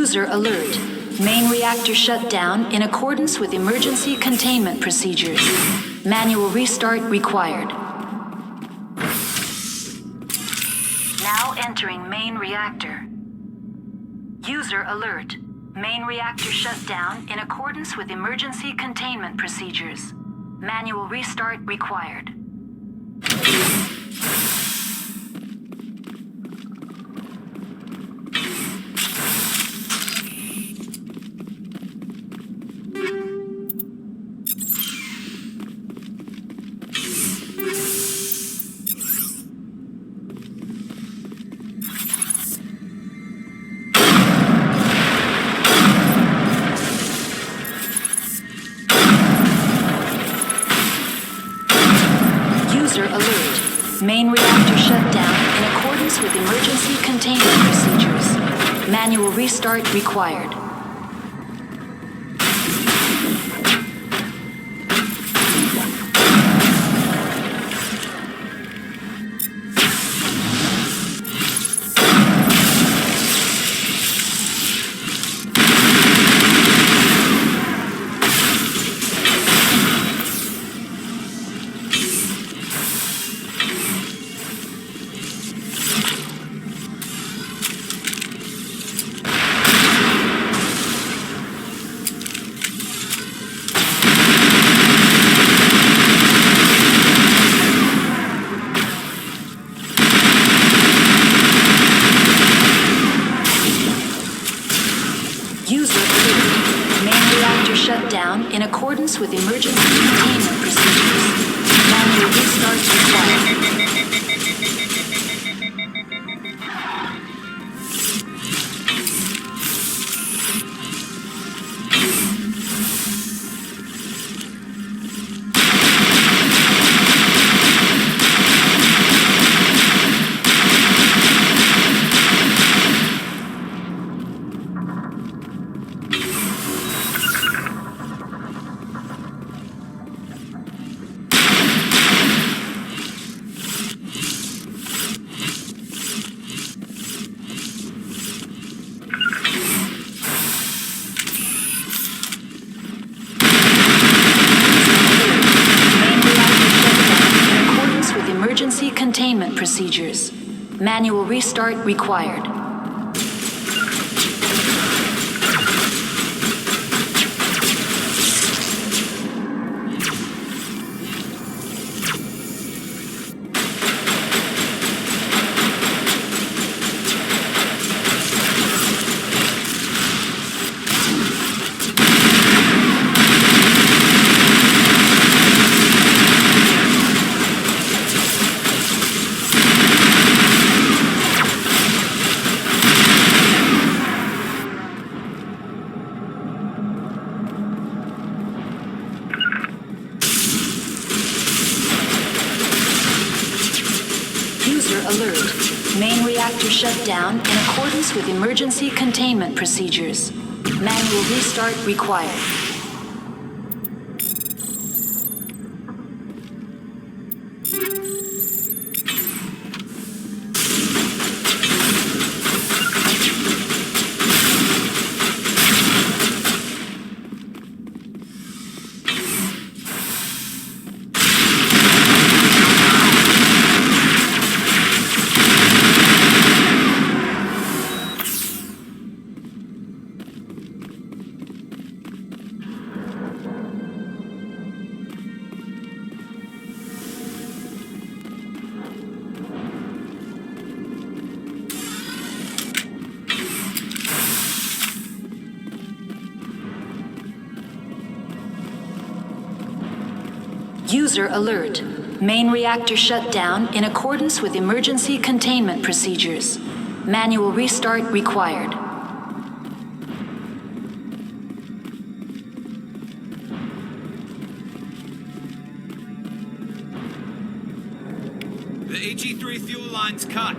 User alert. Main reactor shut down in accordance with emergency containment procedures. Manual restart required. Now entering main reactor. User alert. Main reactor shut down in accordance with emergency containment procedures. Manual restart required. Alert. Main reactor shut down in accordance with emergency containment procedures. Manual restart required. In accordance with emergency containment procedures. Manual restart required. Containment procedures. Manual restart required. Alert. Main reactor shut down in accordance with emergency containment procedures. Manual restart required. User alert. Main reactor shut down in accordance with emergency containment procedures. Manual restart required. The HE3 fuel line's cut.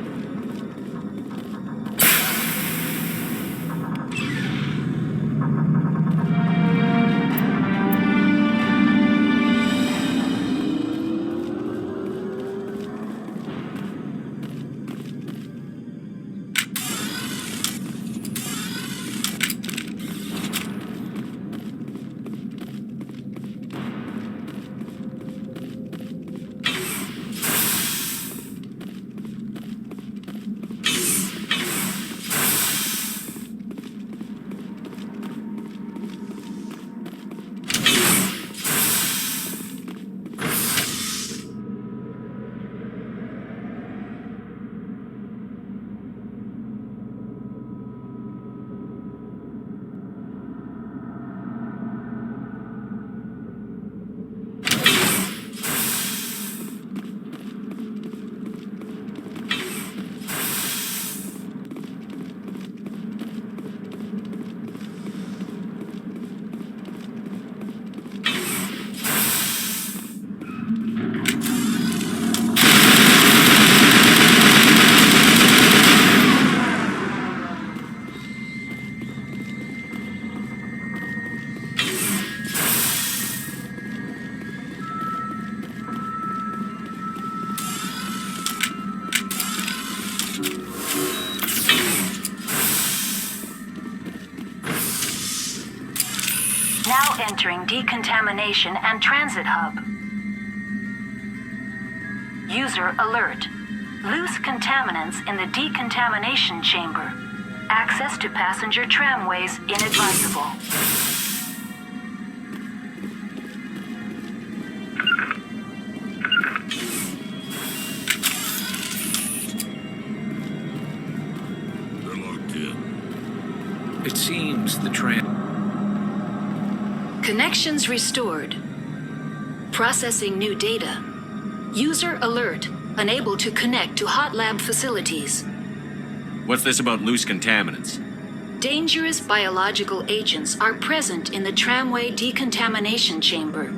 entering decontamination and transit hub. User alert. Loose contaminants in the decontamination chamber. Access to passenger tramways inadvisable. They're locked in. It seems the Connections restored. Processing new data. User alert. Unable to connect to hot lab facilities. What's this about loose contaminants? Dangerous biological agents are present in the tramway decontamination chamber.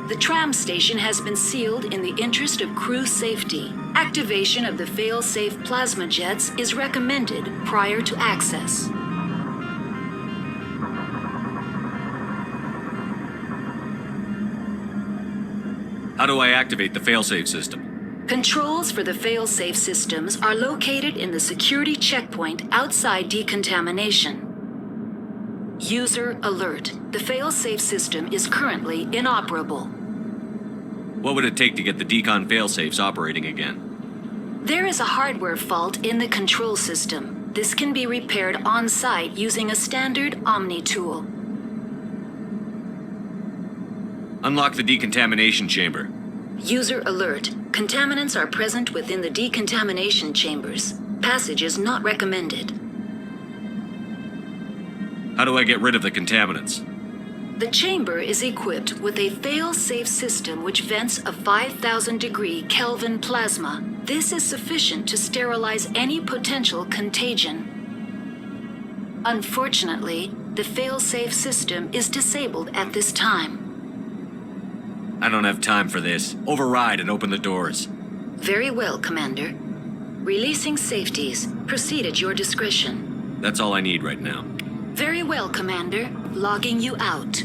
The tram station has been sealed in the interest of crew safety. Activation of the fail-safe plasma jets is recommended prior to access. How do I activate the failsafe system? Controls for the fail-safe systems are located in the security checkpoint outside decontamination. User alert. The fail-safe system is currently inoperable. What would it take to get the decon failsafes operating again? There is a hardware fault in the control system. This can be repaired on-site using a standard Omni tool. Unlock the decontamination chamber. User alert. Contaminants are present within the decontamination chambers. Passage is not recommended. How do I get rid of the contaminants? The chamber is equipped with a fail-safe system which vents a 5,000-degree Kelvin plasma. This is sufficient to sterilize any potential contagion. Unfortunately, the fail-safe system is disabled at this time. I don't have time for this. Override and open the doors. Very well, Commander. Releasing safeties. Proceed at your discretion. That's all I need right now. Very well, Commander. Logging you out.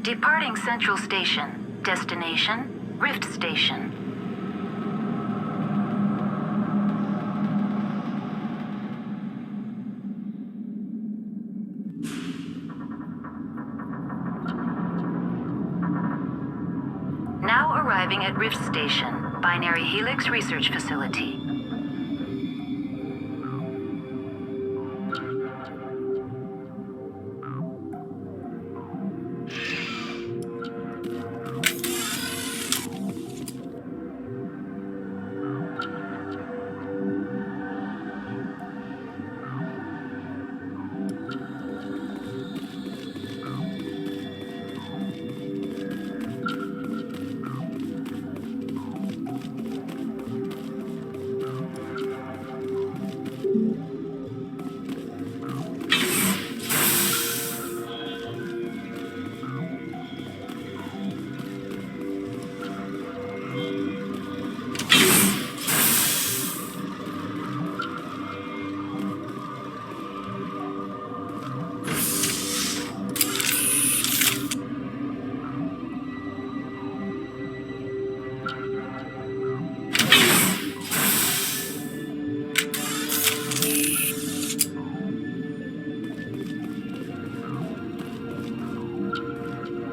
Departing Central Station. Destination, Rift Station. Now arriving at Rift Station, Binary Helix Research Facility.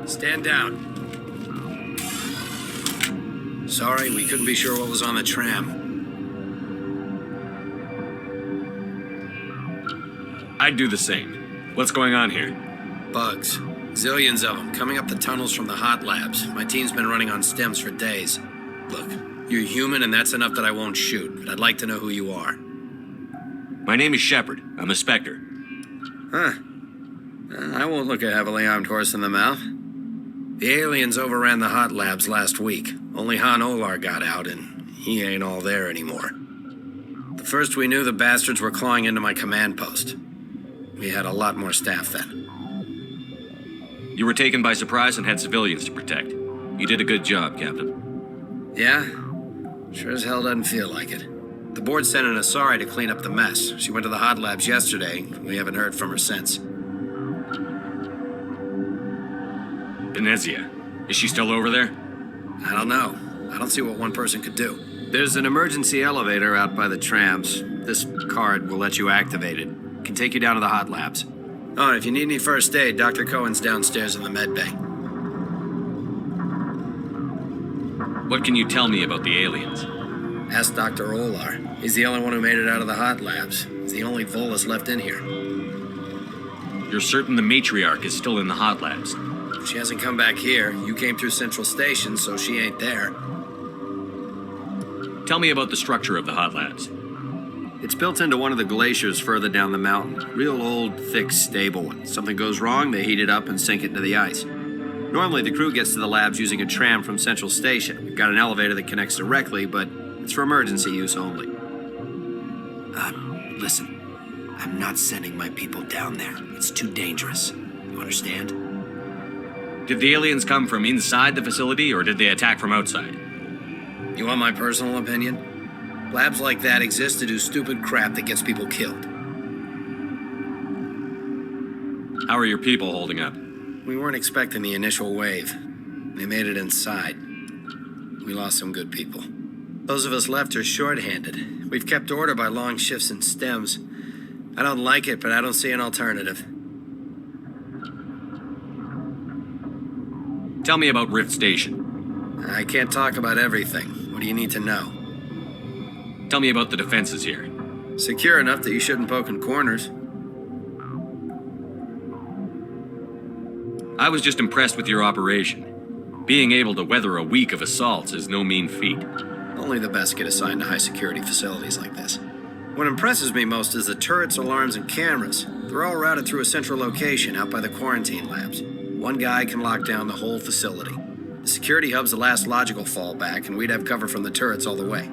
Stand down. Sorry, we couldn't be sure what was on the tram. I'd do the same. What's going on here? Bugs. Zillions of them, coming up the tunnels from the hot labs. My team's been running on stems for days. Look, you're human and that's enough that I won't shoot, but I'd like to know who you are. My name is Shepard. I'm a Spectre. Huh. I won't look a heavily armed horse in the mouth. The aliens overran the hot labs last week. Only Han Olar got out, and he ain't all there anymore. The first we knew, the bastards were clawing into my command post. We had a lot more staff then. You were taken by surprise and had civilians to protect. You did a good job, Captain. Yeah? Sure as hell doesn't feel like it. The board sent an Asari to clean up the mess. She went to the hot labs yesterday. We haven't heard from her since. Venezia. Is she still over there? I don't know. I don't see what one person could do. There's an emergency elevator out by the trams. This card will let you activate it. Can take you down to the hot labs. Oh, and if you need any first aid, Dr. Cohen's downstairs in the med bay. What can you tell me about the aliens? Ask Dr. Olar. He's the only one who made it out of the hot labs. He's the only Volus left in here. You're certain the matriarch is still in the hot labs? She hasn't come back here. You came through Central Station, so she ain't there. Tell me about the structure of the hot labs. It's built into one of the glaciers further down the mountain. Real old, thick, stable one. Something goes wrong, they heat it up and sink it into the ice. Normally, the crew gets to the labs using a tram from Central Station. We've got an elevator that connects directly, but it's for emergency use only. Listen. I'm not sending my people down there. It's too dangerous. You understand? Did the aliens come from inside the facility, or did they attack from outside? You want my personal opinion? Labs like that exist to do stupid crap that gets people killed. How are your people holding up? We weren't expecting the initial wave. They made it inside. We lost some good people. Those of us left are short-handed. We've kept order by long shifts and stems. I don't like it, but I don't see an alternative. Tell me about Rift Station. I can't talk about everything. What do you need to know? Tell me about the defenses here. Secure enough that you shouldn't poke in corners. I was just impressed with your operation. Being able to weather a week of assaults is no mean feat. Only the best get assigned to high-security facilities like this. What impresses me most is the turrets, alarms, and cameras. They're all routed through a central location out by the quarantine labs. One guy can lock down the whole facility. The security hub's the last logical fallback, and we'd have cover from the turrets all the way.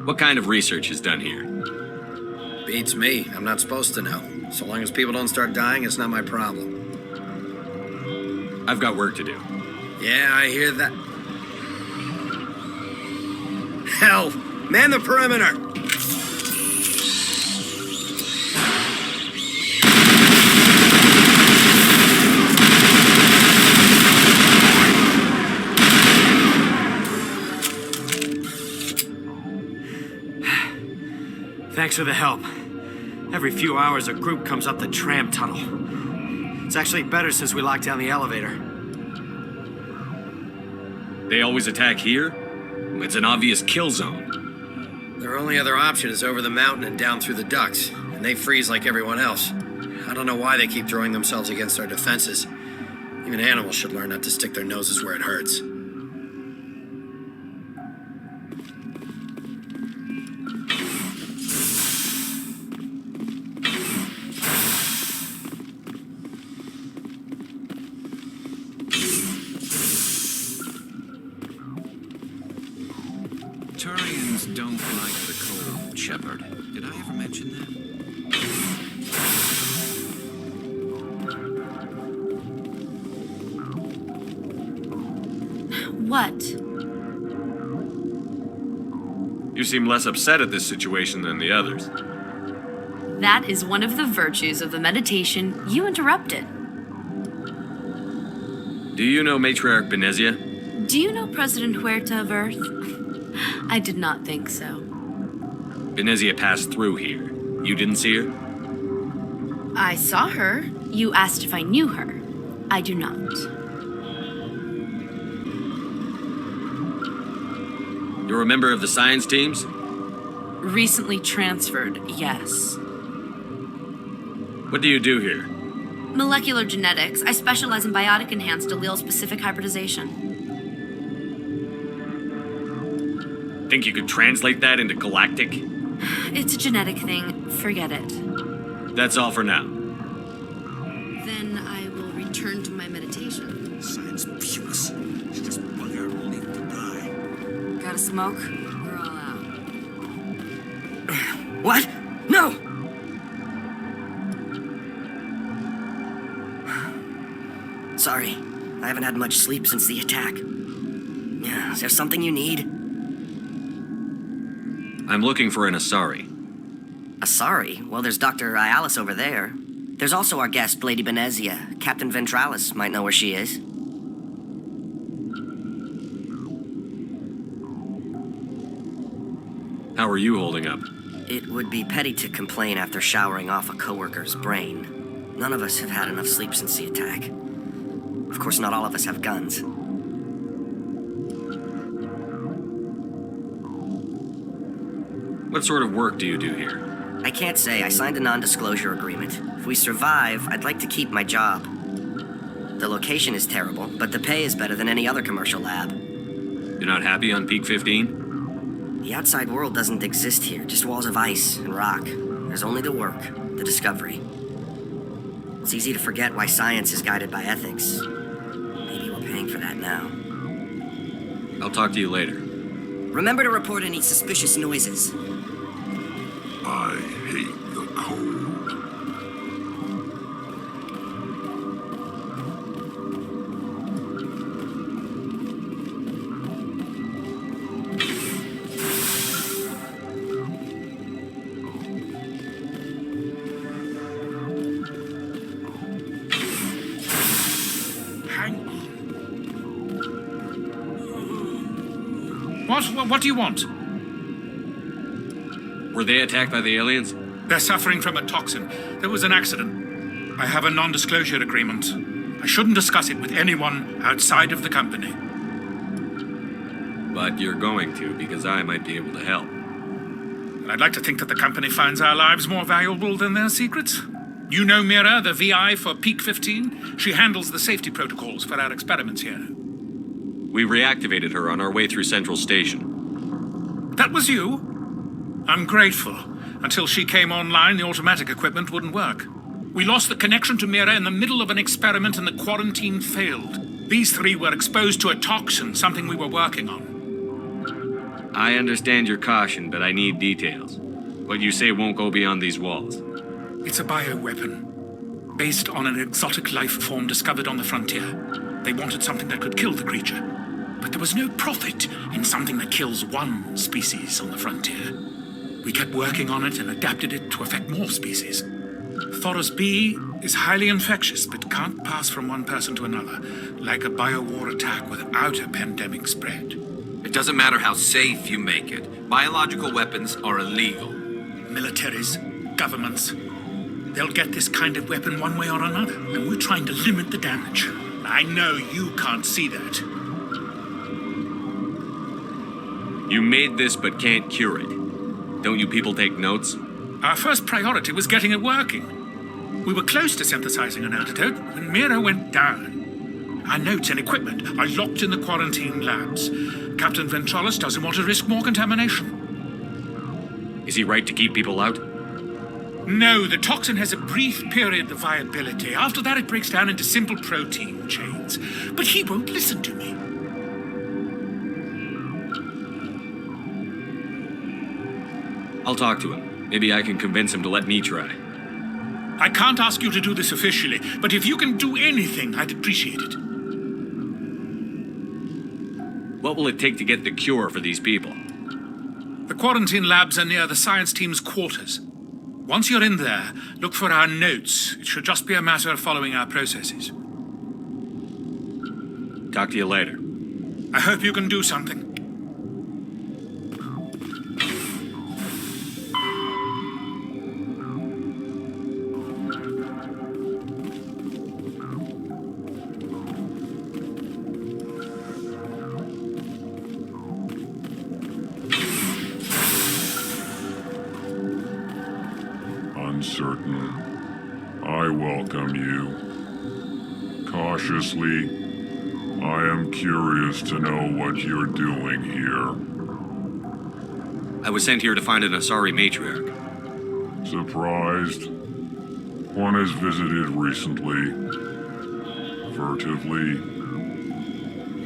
What kind of research is done here? Beats me. I'm not supposed to know. So long as people don't start dying, it's not my problem. I've got work to do. Yeah, I hear that. Hell! Man the perimeter! Thanks for the help. Every few hours, a group comes up the tram tunnel. It's actually better since we locked down the elevator. They always attack here? It's an obvious kill zone. Their only other option is over the mountain and down through the ducts, and they freeze like everyone else. I don't know why they keep throwing themselves against our defenses. Even animals should learn not to stick their noses where it hurts. Turians don't like the cold, Shepard. Did I ever mention that? What? You seem less upset at this situation than the others. That is one of the virtues of the meditation you interrupted. Do you know Matriarch Venezia? Do you know President Huerta of Earth? I did not think so. Venezia passed through here. You didn't see her? I saw her. You asked if I knew her. I do not. You're a member of the science teams? Recently transferred, yes. What do you do here? Molecular genetics. I specialize in biotic enhanced allele-specific hybridization. Think you could translate that into galactic? It's a genetic thing. Forget it. That's all for now. Then I will return to my meditation. Science puce. She just bugger leave to die. Got a smoke? We're all out. What? No! Sorry, I haven't had much sleep since the attack. Is there something you need? I'm looking for an Asari. Sorry. Well, there's Dr. Ialis over there. There's also our guest, Lady Benezia. Captain Ventralis might know where she is. How are you holding up? It would be petty to complain after showering off a coworker's brain. None of us have had enough sleep since the attack. Of course, not all of us have guns. What sort of work do you do here? I can't say. I signed a non-disclosure agreement. If we survive, I'd like to keep my job. The location is terrible, but the pay is better than any other commercial lab. You're not happy on Peak 15? The outside world doesn't exist here, just walls of ice and rock. There's only the work, the discovery. It's easy to forget why science is guided by ethics. Maybe we're paying for that now. I'll talk to you later. Remember to report any suspicious noises. I hate the cold. Hang on. What do you want? Were they attacked by the aliens? They're suffering from a toxin. There was an accident. I have a non-disclosure agreement. I shouldn't discuss it with anyone outside of the company. But you're going to, because I might be able to help. And I'd like to think that the company finds our lives more valuable than their secrets. You know Mira, the VI for Peak 15? She handles the safety protocols for our experiments here. We reactivated her on our way through Central Station. That was you? I'm grateful. Until she came online, the automatic equipment wouldn't work. We lost the connection to Mira in the middle of an experiment and the quarantine failed. These three were exposed to a toxin, something we were working on. I understand your caution, but I need details. What you say won't go beyond these walls. It's a bioweapon, based on an exotic life form discovered on the frontier. They wanted something that could kill the creature. But there was no profit in something that kills one species on the frontier. We kept working on it and adapted it to affect more species. Thoros B is highly infectious, but can't pass from one person to another, like a biowar attack without a pandemic spread. It doesn't matter how safe you make it. Biological weapons are illegal. Militaries, governments, they'll get this kind of weapon one way or another, and we're trying to limit the damage. I know you can't see that. You made this but can't cure it. Don't you people take notes? Our first priority was getting it working. We were close to synthesizing an antidote when Mira went down. Our notes and equipment are locked in the quarantine labs. Captain Ventralis doesn't want to risk more contamination. Is he right to keep people out? No, the toxin has a brief period of viability. After that, it breaks down into simple protein chains. But he won't listen to me. I'll talk to him. Maybe I can convince him to let me try. I can't ask you to do this officially, but if you can do anything, I'd appreciate it. What will it take to get the cure for these people? The quarantine labs are near the science team's quarters. Once you're in there, look for our notes. It should just be a matter of following our processes. Talk to you later. I hope you can do something. uncertain, I welcome you. Cautiously, I am curious to know what you're doing here. I was sent here to find an Asari matriarch. Surprised? One has visited recently. Furtively.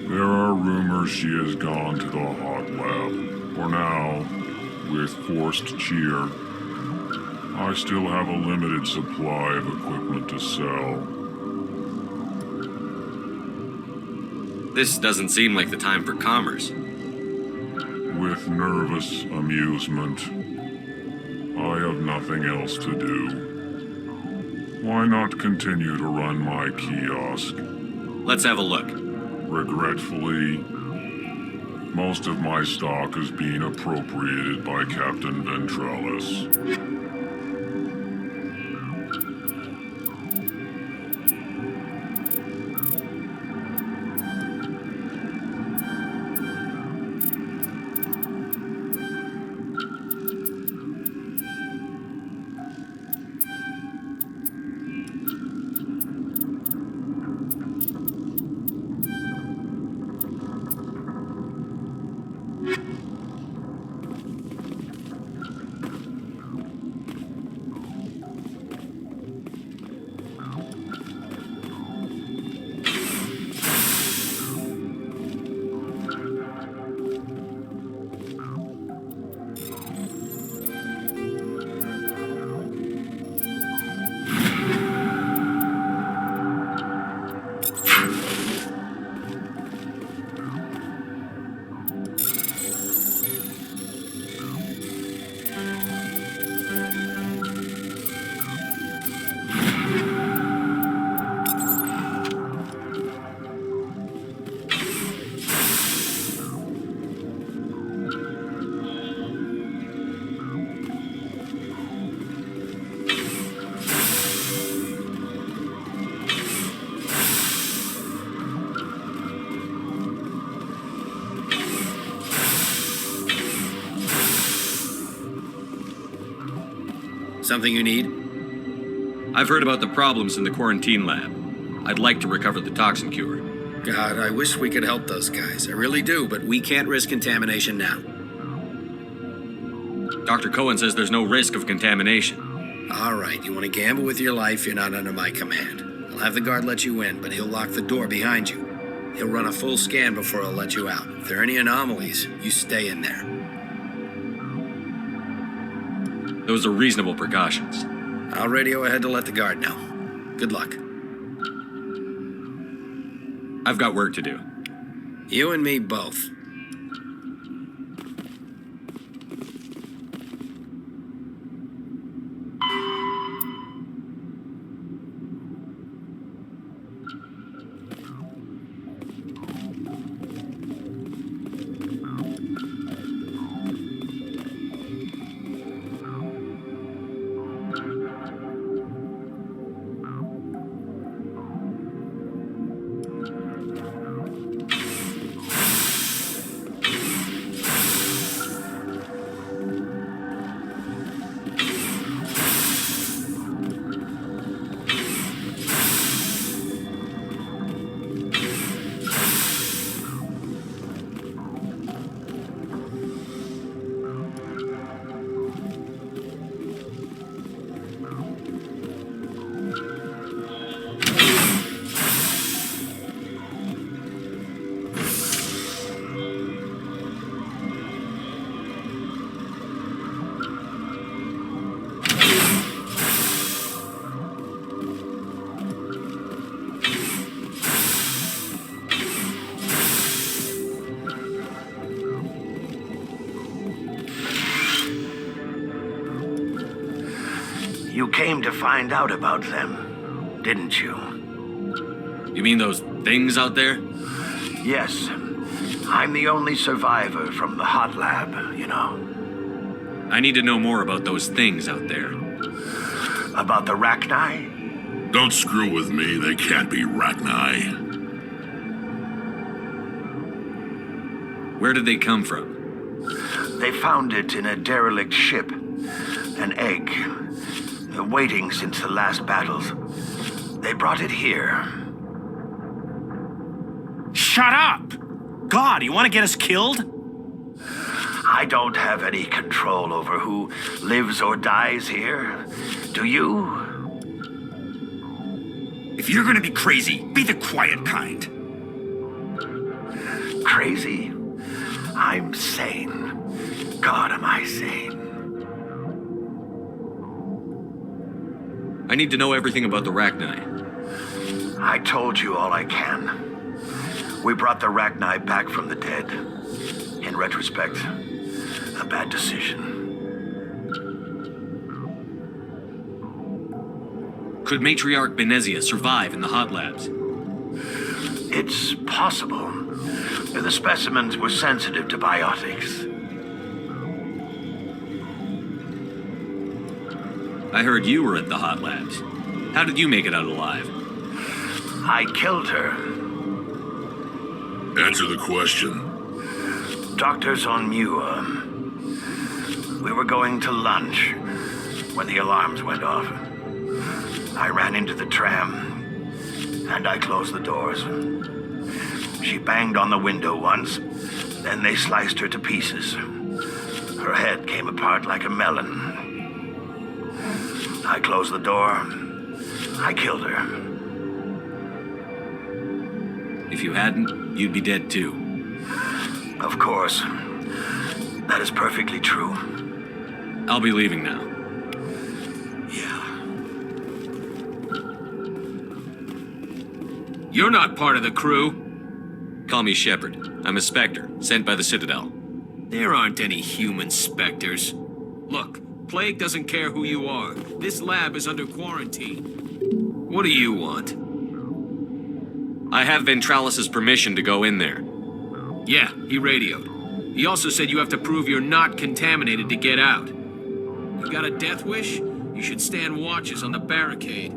There are rumors she has gone to the hot lab. For now, with forced cheer, I still have a limited supply of equipment to sell. This doesn't seem like the time for commerce. With nervous amusement. I have nothing else to do. Why not continue to run my kiosk? Let's have a look. Regretfully, most of my stock is being appropriated by Captain Ventralis. Something you need? I've heard about the problems in the quarantine lab. I'd like to recover the toxin cure. God, I wish we could help those guys. I really do, but we can't risk contamination now. Dr. Cohen says there's no risk of contamination. All right, you want to gamble with your life, you're not under my command. I'll have the guard let you in, but he'll lock the door behind you. He'll run a full scan before he'll let you out. If there are any anomalies, you stay in there. Those are reasonable precautions. I'll radio ahead to let the guard know. Good luck. I've got work to do. You and me both. You came to find out about them, didn't you? You mean those things out there? Yes. I'm the only survivor from the hot lab, you know. I need to know more about those things out there. About the Rachni? Don't screw with me, they can't be Rachni. Where did they come from? They found it in a derelict ship. An egg. waiting since the last battles. They brought it here. Shut up! God, you want to get us killed? I don't have any control over who lives or dies here. Do you? If you're gonna be crazy, be the quiet kind. Crazy? I'm sane. God, am I sane? I need to know everything about the Rachni. I told you all I can. We brought the Rachni back from the dead. In retrospect, a bad decision. Could Matriarch Benezia survive in the hot labs? It's possible. The specimens were sensitive to biotics. I heard you were at the hot labs. How did you make it out alive? I killed her. Answer the question. Doctors on Muir. We were going to lunch when the alarms went off. I ran into the tram, and I closed the doors. She banged on the window once, then they sliced her to pieces. Her head came apart like a melon. I closed the door. I killed her. If you hadn't, you'd be dead too. Of course. That is perfectly true. I'll be leaving now. Yeah. You're not part of the crew. Call me Shepard. I'm a Spectre, sent by the Citadel. There aren't any human specters. Look, Plague doesn't care who you are. This lab is under quarantine. What do you want? I have Ventralis's permission to go in there. Yeah, he radioed. He also said you have to prove you're not contaminated to get out. You got a death wish? You should stand watches on the barricade.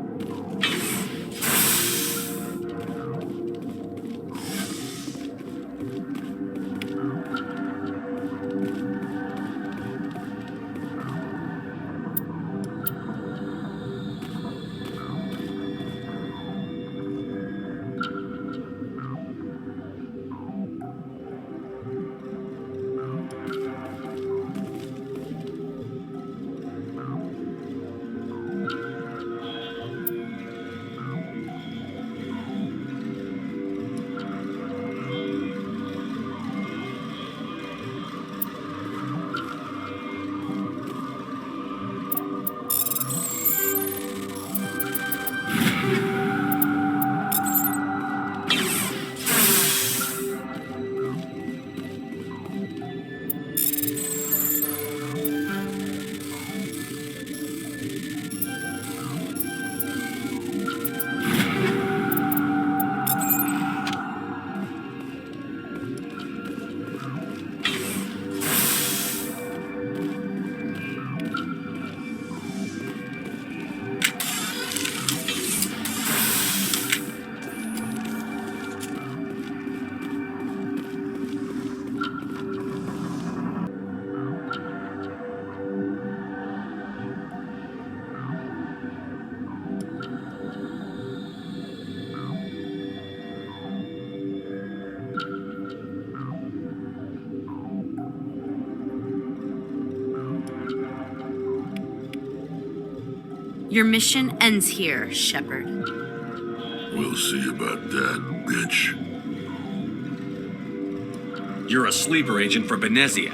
Your mission ends here, Shepard. We'll see about that, bitch. You're a sleeper agent for Benezia.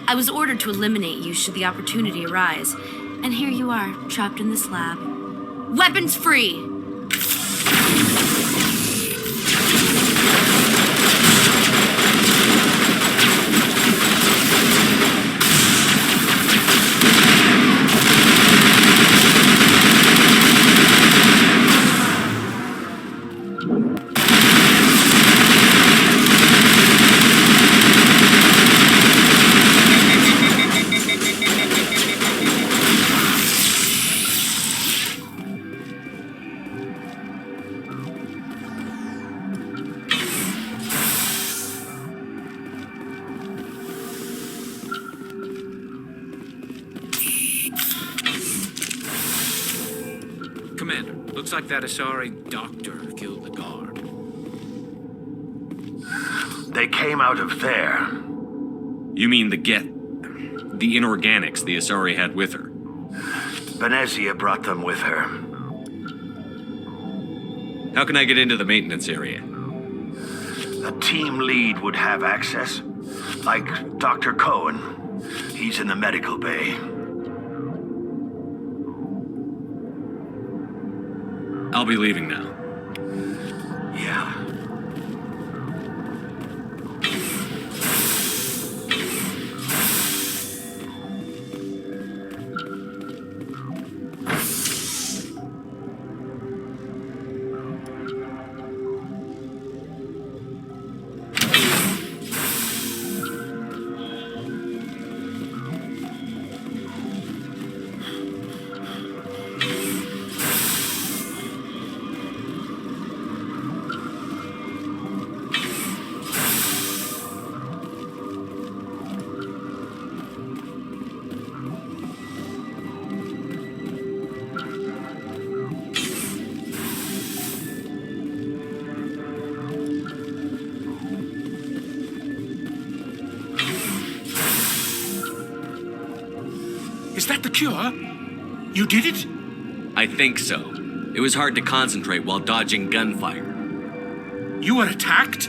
I was ordered to eliminate you should the opportunity arise, and here you are, trapped in this lab. Weapons free! Commander, looks like that Asari doctor killed the guard. They came out of there. You mean the inorganics the Asari had with her? Venezia brought them with her. How can I get into the maintenance area? A team lead would have access. Like Dr. Cohen. He's in the medical bay. I'll be leaving now. Yeah. Is that the cure? You did it? I think so. It was hard to concentrate while dodging gunfire. You were attacked?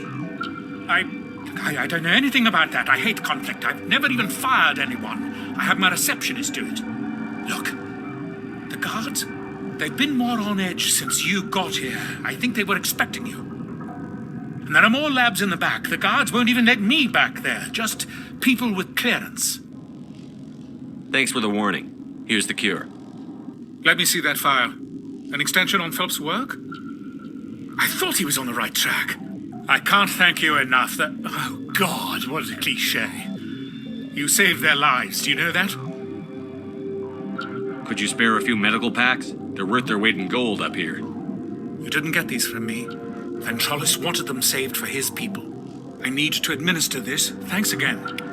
I don't know anything about that. I hate conflict. I've never even fired anyone. I have my receptionist do it. Look, the guards, they've been more on edge since you got here. I think they were expecting you. And there are more labs in the back. The guards won't even let me back there. Just people with clearance. Thanks for the warning. Here's the cure. Let me see that file. An extension on Phelps' work? I thought he was on the right track. I can't thank you enough. Oh, God, what a cliche. You saved their lives, do you know that? Could you spare a few medical packs? They're worth their weight in gold up here. You didn't get these from me. Ventrollis wanted them saved for his people. I need to administer this. Thanks again.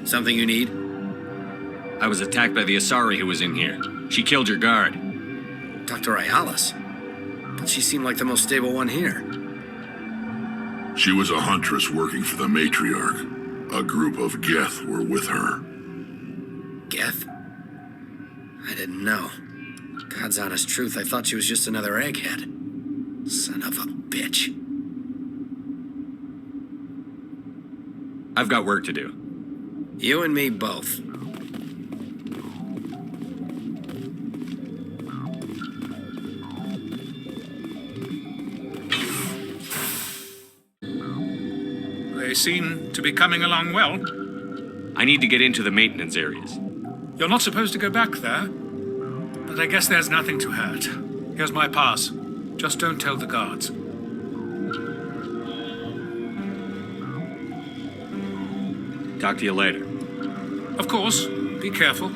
Something you need? I was attacked by the Asari who was in here. She killed your guard. Dr. Ayalis? But she seemed like the most stable one here. She was a huntress working for the matriarch. A group of Geth were with her. Geth? I didn't know. God's honest truth, I thought she was just another egghead. Son of a bitch. I've got work to do. You and me both. They seem to be coming along well. I need to get into the maintenance areas. You're not supposed to go back there, but I guess there's nothing to hurt. Here's my pass. Just don't tell the guards. Talk to you later. Of course, be careful.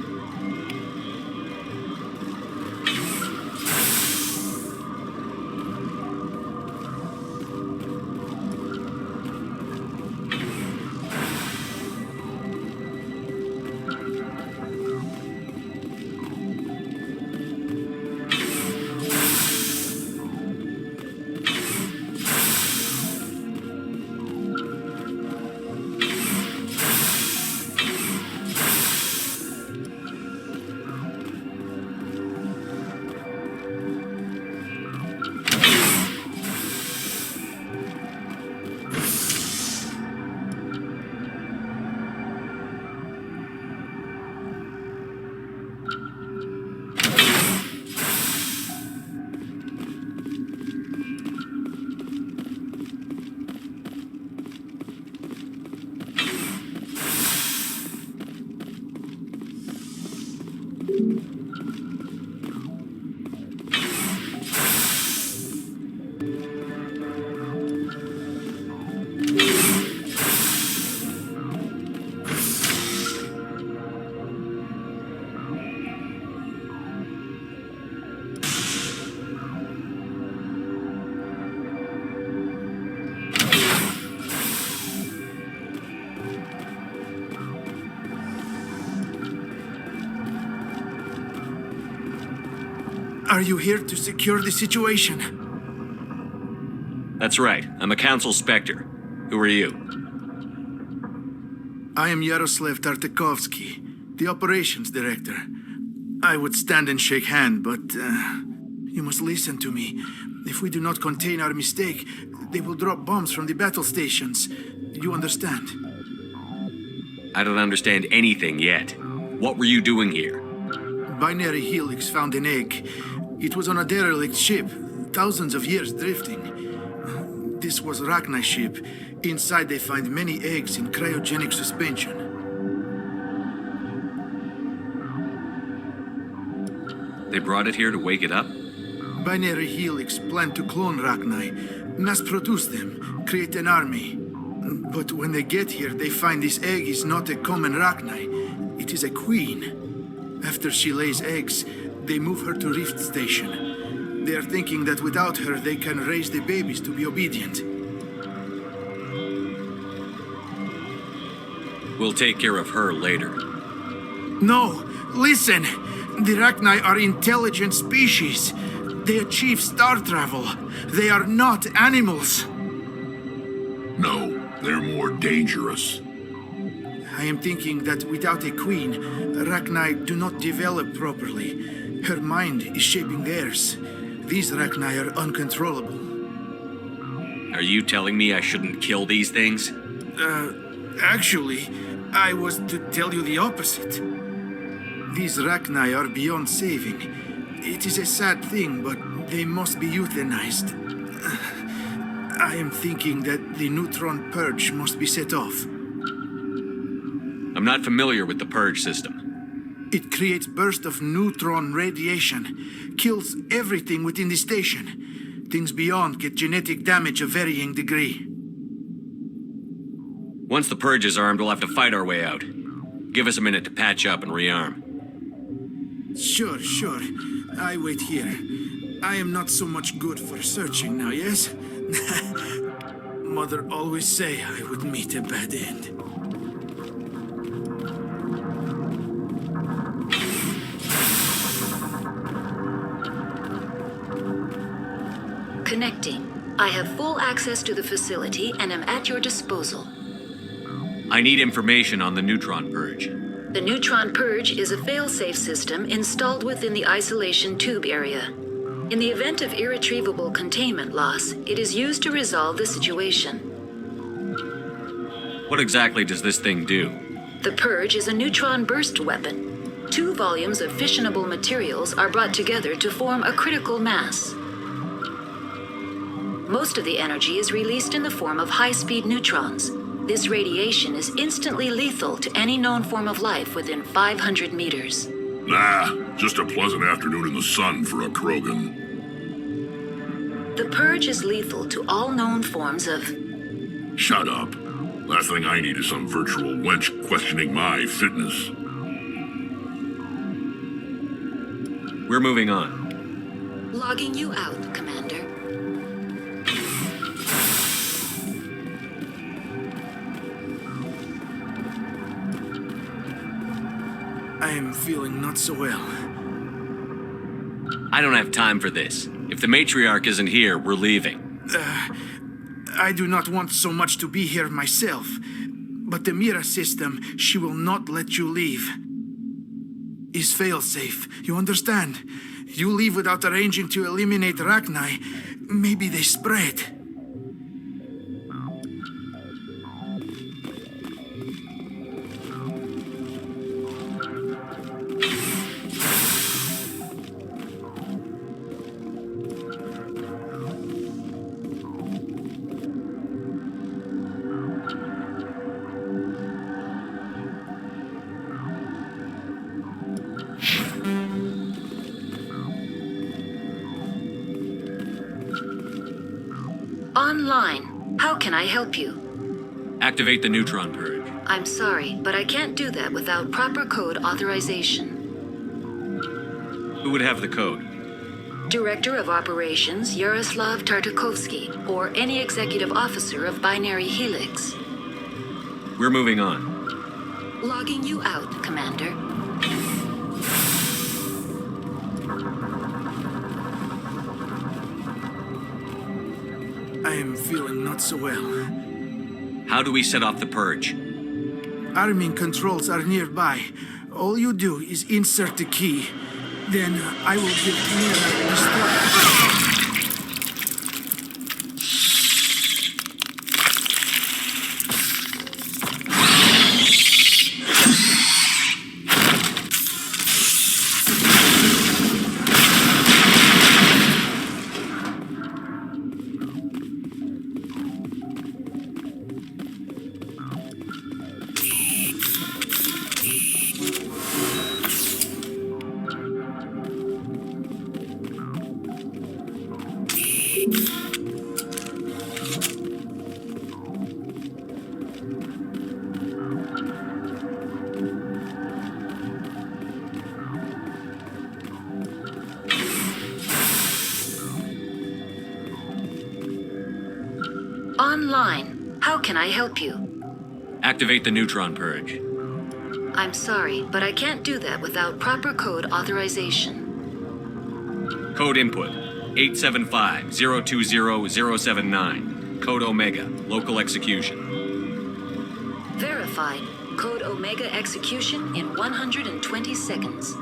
Are you here to secure the situation? That's right. I'm a Council Spectre. Who are you? I am Yaroslav Tartakovsky, the operations director. I would stand and shake hand, but you must listen to me. If we do not contain our mistake, they will drop bombs from the battle stations. You understand? I don't understand anything yet. What were you doing here? Binary Helix found an egg. It was on a derelict ship, thousands of years drifting. This was Rachni's ship. Inside they find many eggs in cryogenic suspension. They brought it here to wake it up? Binary Helix planned to clone Rachni, mass-produce them, create an army. But when they get here, they find this egg is not a common Rachni. It is a queen. After she lays eggs, they move her to Rift Station. They are thinking that without her, they can raise the babies to be obedient. We'll take care of her later. No! Listen! The Rachni are intelligent species. They achieve star travel. They are not animals. No, they're more dangerous. I am thinking that without a queen, Rachni do not develop properly. Her mind is shaping theirs. These Rachni are uncontrollable. Are you telling me I shouldn't kill these things? Actually, I was to tell you the opposite. These Rachni are beyond saving. It is a sad thing, but they must be euthanized. I am thinking that the neutron purge must be set off. I'm not familiar with the purge system. It creates bursts of neutron radiation, kills everything within the station. Things beyond get genetic damage of varying degree. Once the purge is armed, we'll have to fight our way out. Give us a minute to patch up and rearm. Sure. I wait here. I am not so much good for searching now, yes? Mother always say I would meet a bad end. Connecting. I have full access to the facility and am at your disposal. I need information on the neutron purge. The neutron purge is a fail-safe system installed within the isolation tube area. In the event of irretrievable containment loss, it is used to resolve the situation. What exactly does this thing do? The purge is a neutron burst weapon. 2 volumes of fissionable materials are brought together to form a critical mass. Most of the energy is released in the form of high-speed neutrons. This radiation is instantly lethal to any known form of life within 500 meters. Nah, just a pleasant afternoon in the sun for a Krogan. The purge is lethal to all known forms of... Shut up. Last thing I need is some virtual wench questioning my fitness. We're moving on. Logging you out, Commander. I am feeling not so well. I don't have time for this. If the matriarch isn't here, we're leaving. I do not want so much to be here myself. But the Mira system, she will not let you leave. Is fail-safe, you understand? You leave without arranging to eliminate Rachni, maybe they spread. Online. How can I help you? Activate the neutron purge. I'm sorry, but I can't do that without proper code authorization. Who would have the code? Director of Operations Yaroslav Tartakovsky, or any executive officer of Binary Helix. We're moving on. Logging you out, Commander. am feeling not so well. How do we set off the purge? Arming controls are nearby. All you do is insert the key. Then I will give Mira the Online. How can I help you? Activate the neutron purge. I'm sorry, but I can't do that without proper code authorization. Code input 875-020-079. Code Omega. Local execution. Verified. Code Omega execution in 120 seconds.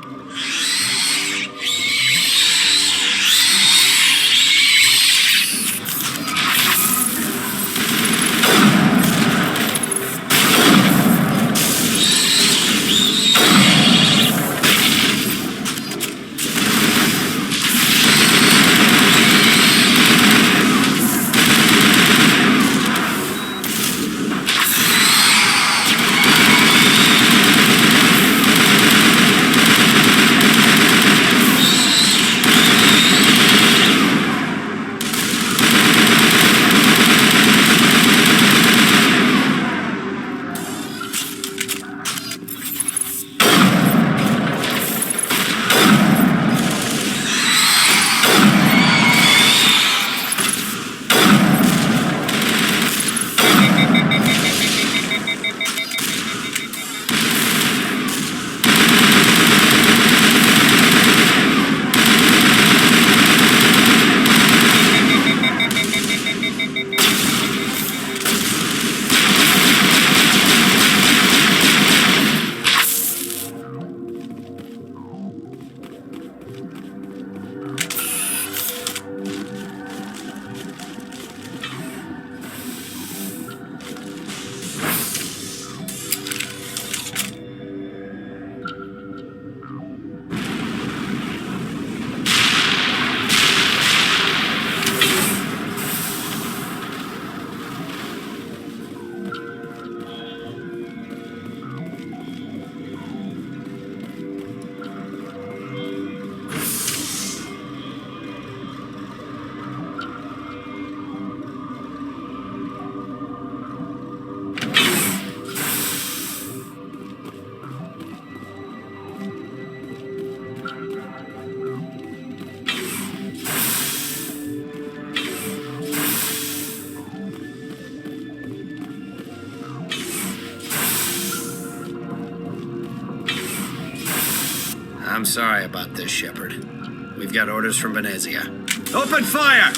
I'm sorry about this, Shepard. We've got orders from Venezia. Open fire!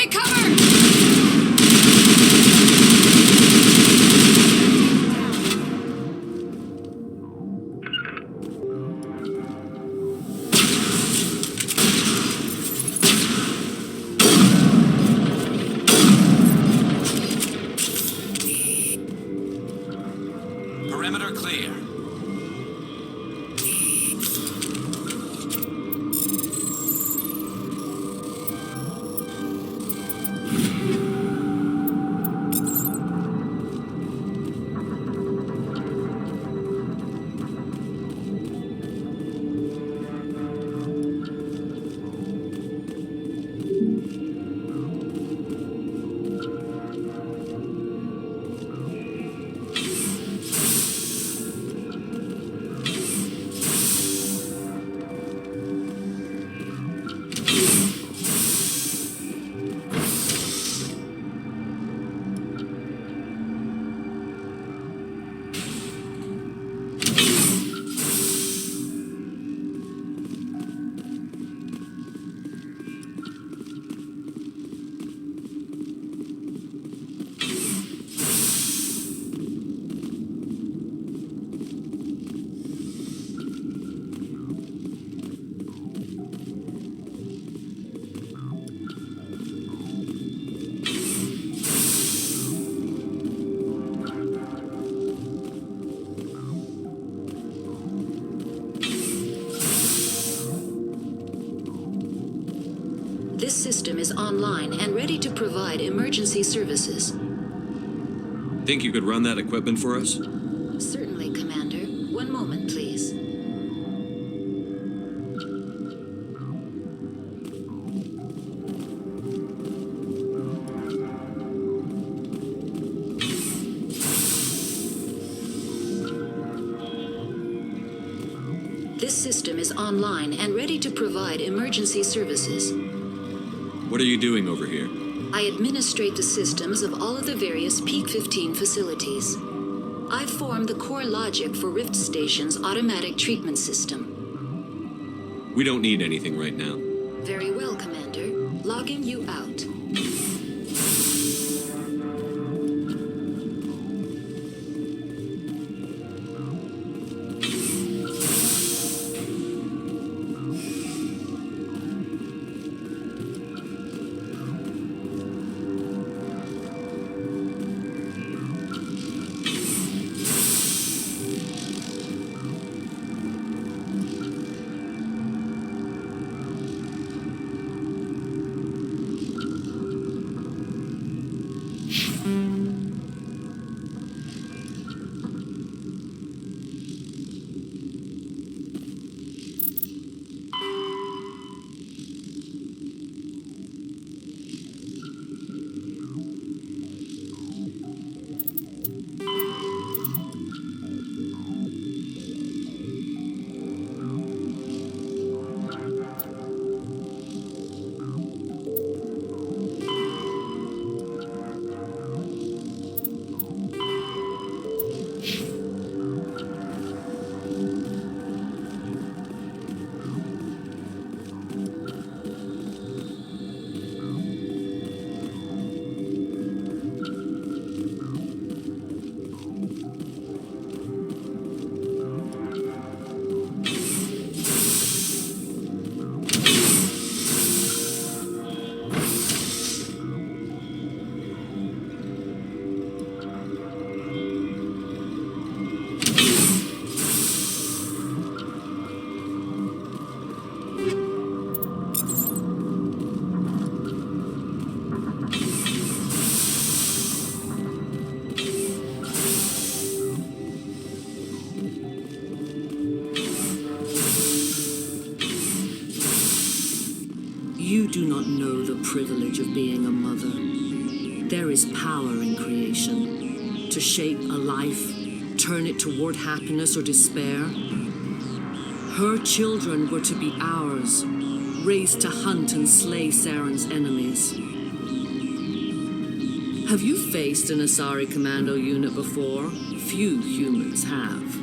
Take cover! Perimeter clear. This system is online and ready to provide emergency services. Think you could run that equipment for us? Certainly, Commander. One moment, please. This system is online and ready to provide emergency services. What are you doing over here? I administrate the systems of all of the various Peak 15 facilities. I form the core logic for Rift Station's automatic treatment system. We don't need anything right now. Very well, Commander. Logging you out. You do not know the privilege of being a mother. There is power in creation. To shape a life, turn it toward happiness or despair. Her children were to be ours, raised to hunt and slay Saren's enemies. Have you faced an Asari commando unit before? Few humans have.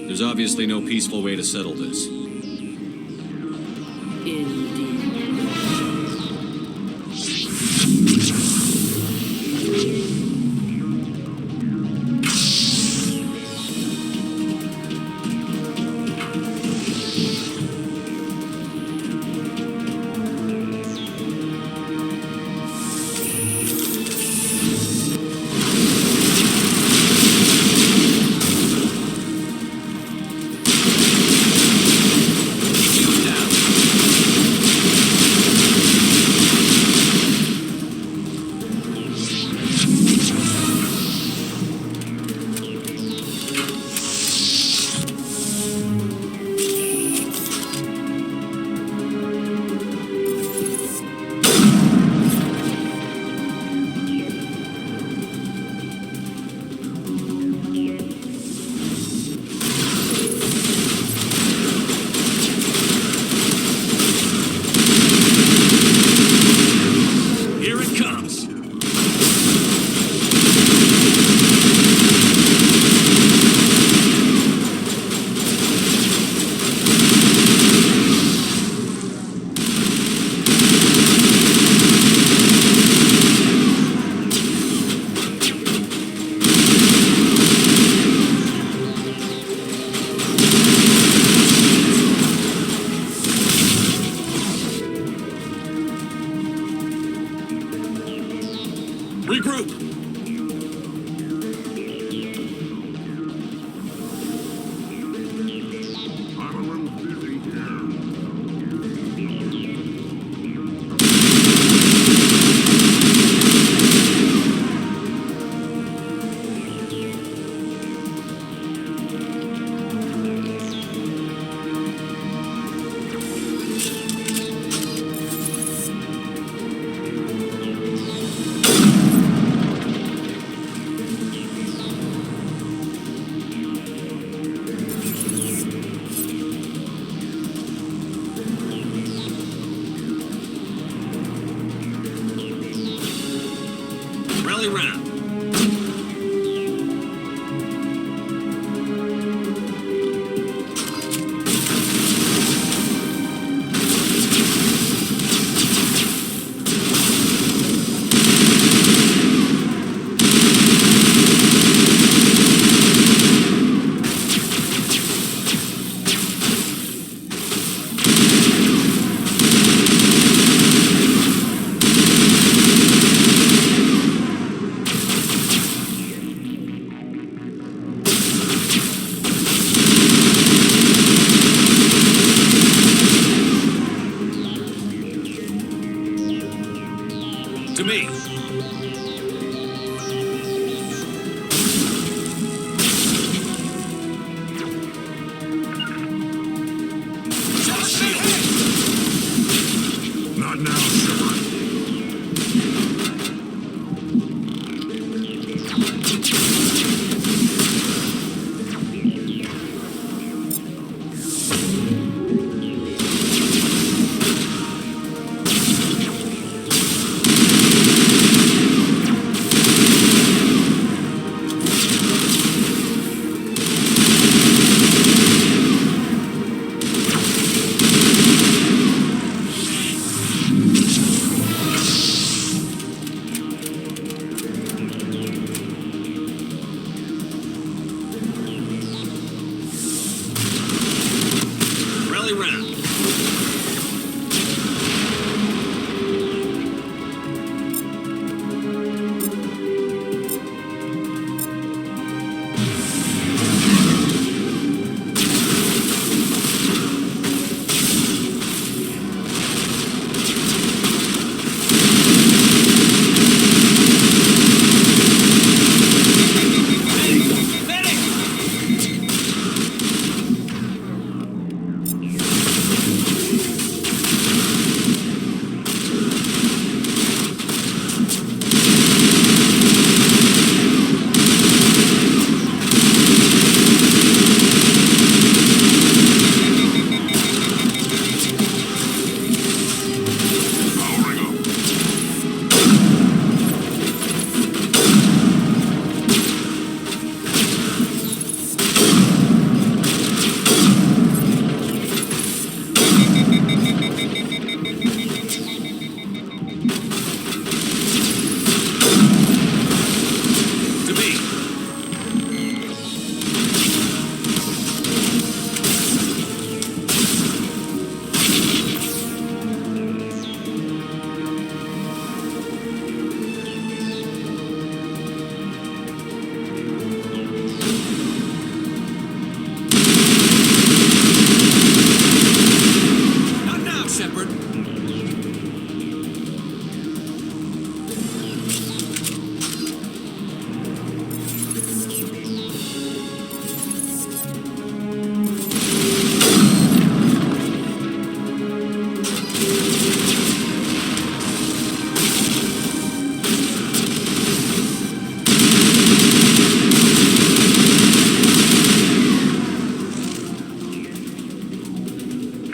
There's obviously no peaceful way to settle this. Indeed.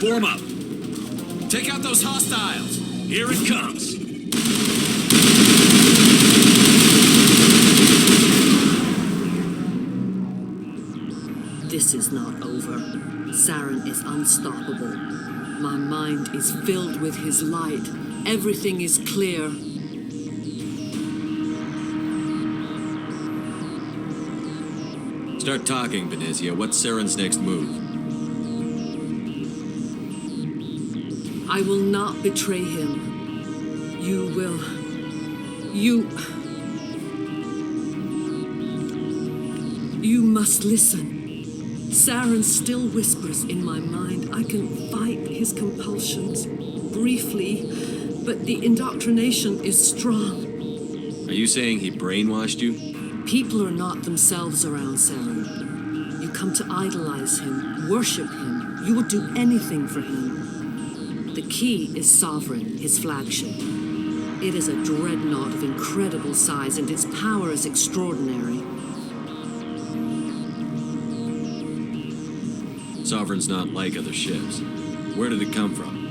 Form up. Take out those hostiles. Here it comes. This is not over. Saren is unstoppable. My mind is filled with his light. Everything is clear. Start talking, Venezia. What's Saren's next move? I will not betray him. You will. You must listen. Saren still whispers in my mind. I can fight his compulsions briefly, but the indoctrination is strong. Are you saying he brainwashed you? People are not themselves around Saren. You come to idolize him, worship him. You would do anything for him. The key is Sovereign, his flagship. It is a dreadnought of incredible size, and its power is extraordinary. Sovereign's not like other ships. Where did it come from?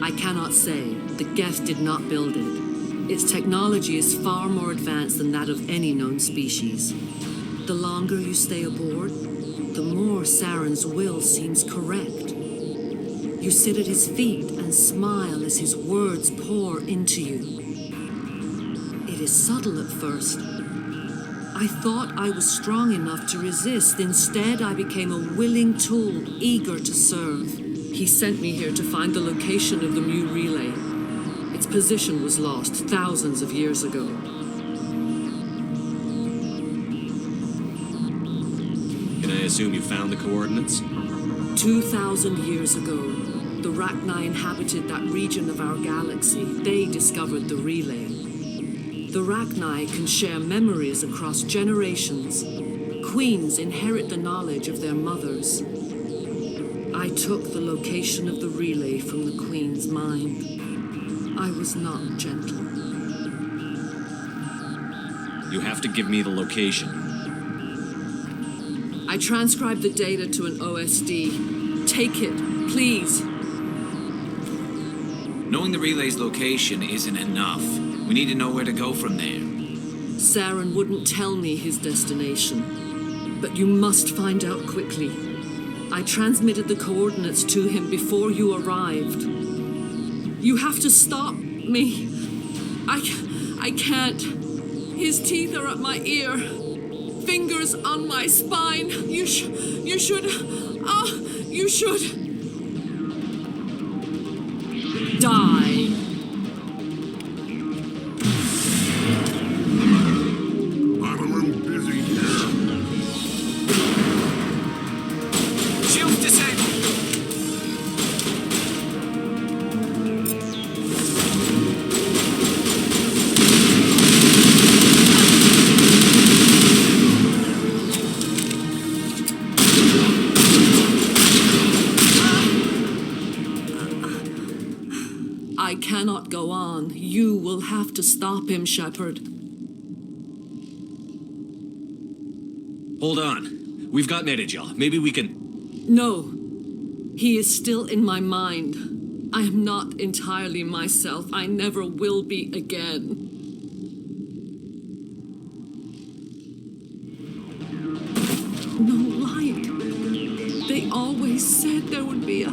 I cannot say. The Geth did not build it. Its technology is far more advanced than that of any known species. The longer you stay aboard, the more Saren's will seems correct. You sit at his feet and smile as his words pour into you. It is subtle at first. I thought I was strong enough to resist. Instead, I became a willing tool, eager to serve. He sent me here to find the location of the Mu relay. Its position was lost thousands of years ago. Can I assume you found the coordinates? 2,000 years ago, the Rachni inhabited that region of our galaxy. They discovered the relay. The Rachni can share memories across generations. Queens inherit the knowledge of their mothers. I took the location of the relay from the Queen's mind. I was not gentle. You have to give me the location. I transcribed the data to an OSD. Take it, please. Knowing the relay's location isn't enough. We need to know where to go from there. Saren wouldn't tell me his destination. But you must find out quickly. I transmitted the coordinates to him before you arrived. You have to stop me. I can't. His teeth are at my ear. Fingers on my spine. You should. You should. Die. I'm a little busy here. Shields disabled. I cannot go on. You will have to stop him, Shepard. Hold on. We've got Metagel. Maybe we can... No. He is still in my mind. I am not entirely myself. I never will be again. No light. They always said there would be a...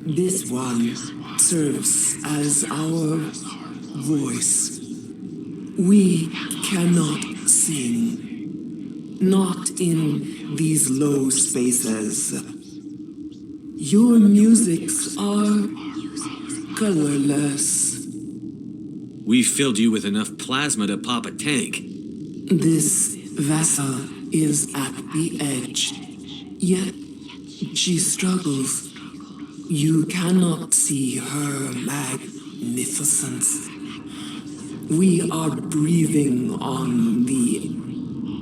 This one serves as our voice. We cannot sing, not in these low spaces. Your musics are colorless. We filled you with enough plasma to pop a tank. This vessel is at the edge, yet she struggles. You cannot see her magnificence. We are breathing on the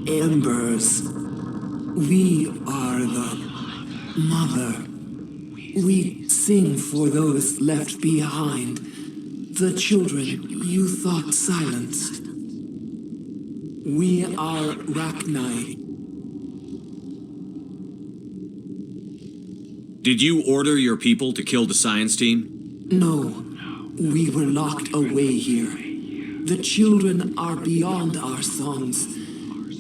embers. We are the mother. We sing for those left behind, the children you thought silenced. We are Rachni. Did you order your people to kill the science team? No, we were locked away here. The children are beyond our songs.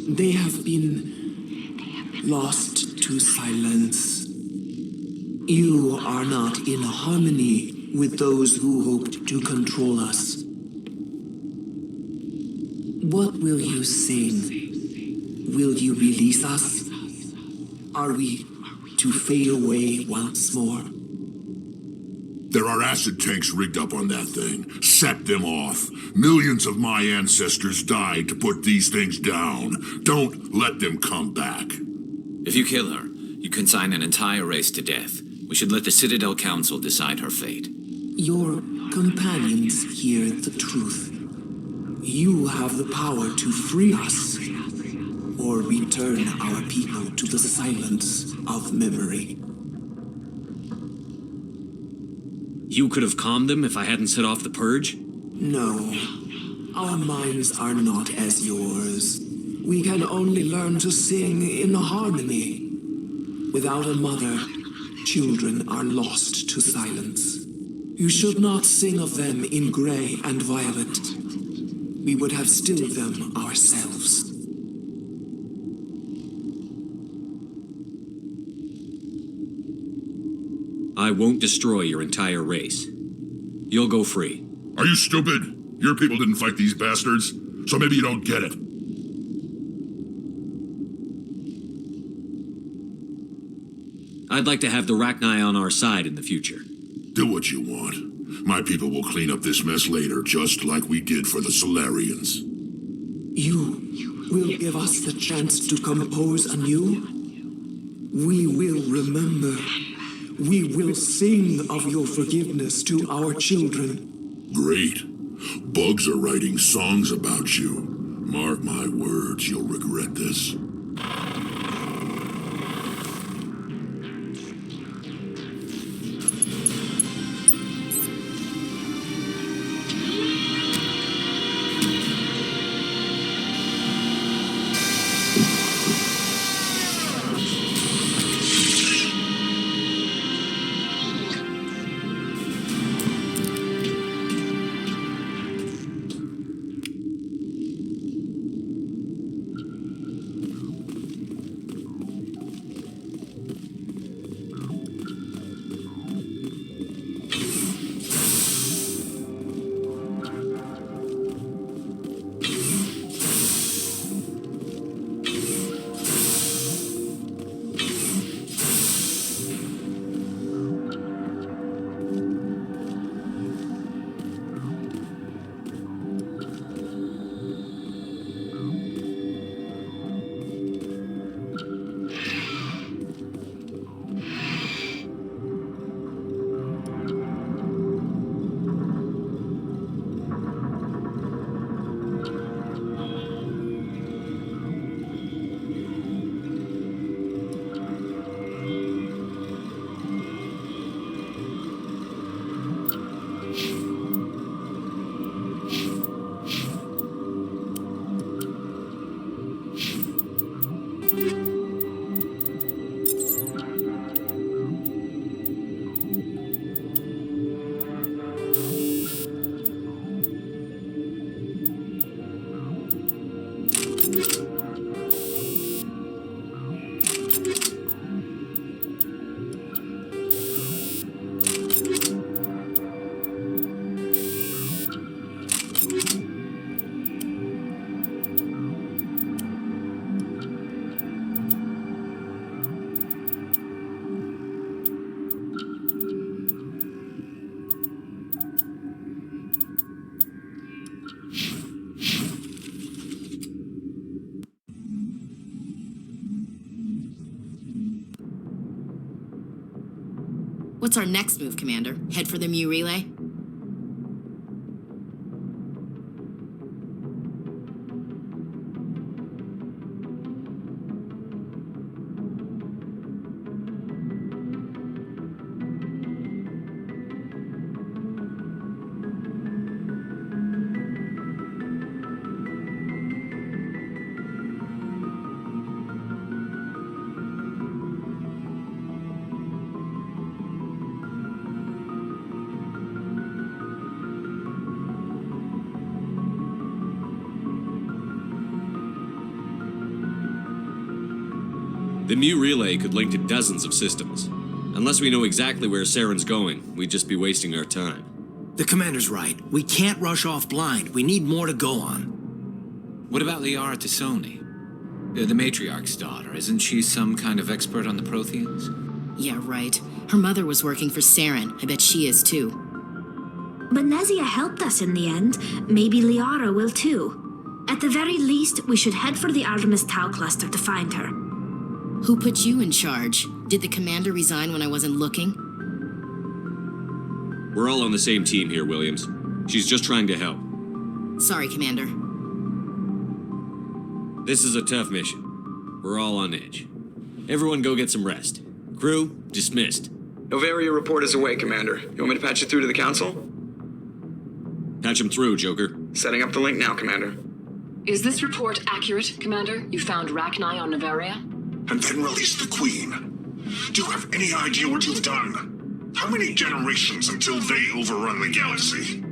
They have been lost to silence. You are not in harmony with those who hoped to control us. What will you sing? Will you release us? Are we to fade away once more? There are acid tanks rigged up on that thing. Set them off. Millions of my ancestors died to put these things down. Don't let them come back. If you kill her, you consign an entire race to death. We should let the Citadel Council decide her fate. Your companions hear the truth. You have the power to free us, or return our people to the silence of memory. You could have calmed them if I hadn't set off the purge? No, our minds are not as yours. We can only learn to sing in harmony. Without a mother, children are lost to silence. You should not sing of them in gray and violet. We would have stilled them ourselves. I won't destroy your entire race. You'll go free. Are you stupid? Your people didn't fight these bastards, so maybe you don't get it. I'd like to have the Rachni on our side in the future. Do what you want. My people will clean up this mess later, just like we did for the Solarians. You will give us the chance to compose anew? We will remember. We will sing of your forgiveness to our children. Great. Bugs are writing songs about you. Mark my words, you'll regret this. What's our next move, Commander? Head for the Mu relay? The Mu relay could link to dozens of systems. Unless we know exactly where Saren's going, we'd just be wasting our time. The Commander's right. We can't rush off blind. We need more to go on. What about Liara Tassoni? The matriarch's daughter. Isn't she some kind of expert on the Protheans? Yeah, right. Her mother was working for Saren. I bet she is too. But Nezia helped us in the end. Maybe Liara will too. At the very least, we should head for the Artemis Tau cluster to find her. Who put you in charge? Did the Commander resign when I wasn't looking? We're all on the same team here, Williams. She's just trying to help. Sorry, Commander. This is a tough mission. We're all on edge. Everyone go get some rest. Crew, dismissed. Novaria report is away, Commander. You want me to patch it through to the Council? Patch him through, Joker. Setting up the link now, Commander. Is this report accurate, Commander? You found Rachni on Novaria? And then release the Queen. Do you have any idea what you've done? How many generations until they overrun the galaxy?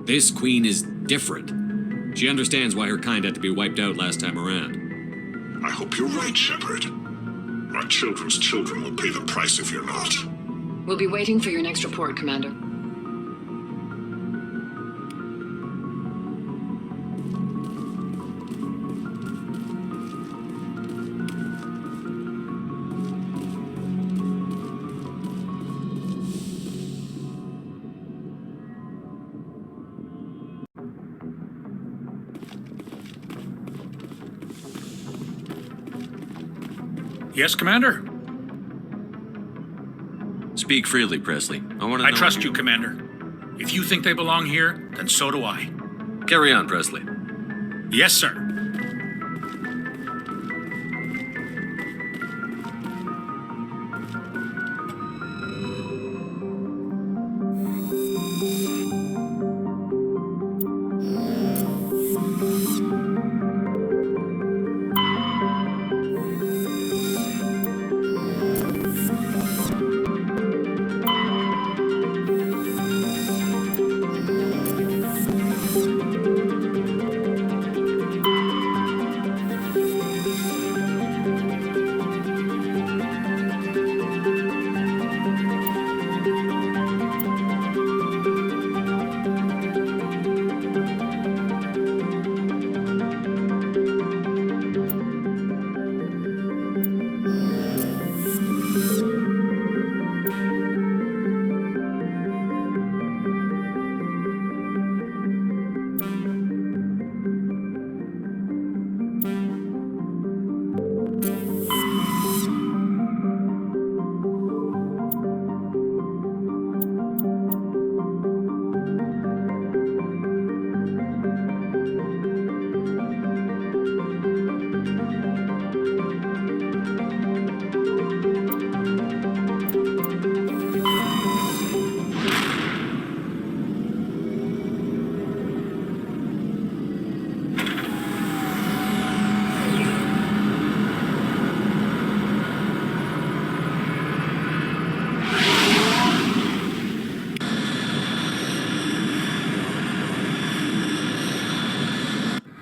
This Queen is different. She understands why her kind had to be wiped out last time around. I hope you're right, Shepard. My children's children will pay the price if you're not. We'll be waiting for your next report, Commander. Yes, Commander? Speak freely, Presley. I trust you, Commander. If you think they belong here, then so do I. Carry on, Presley. Yes, sir.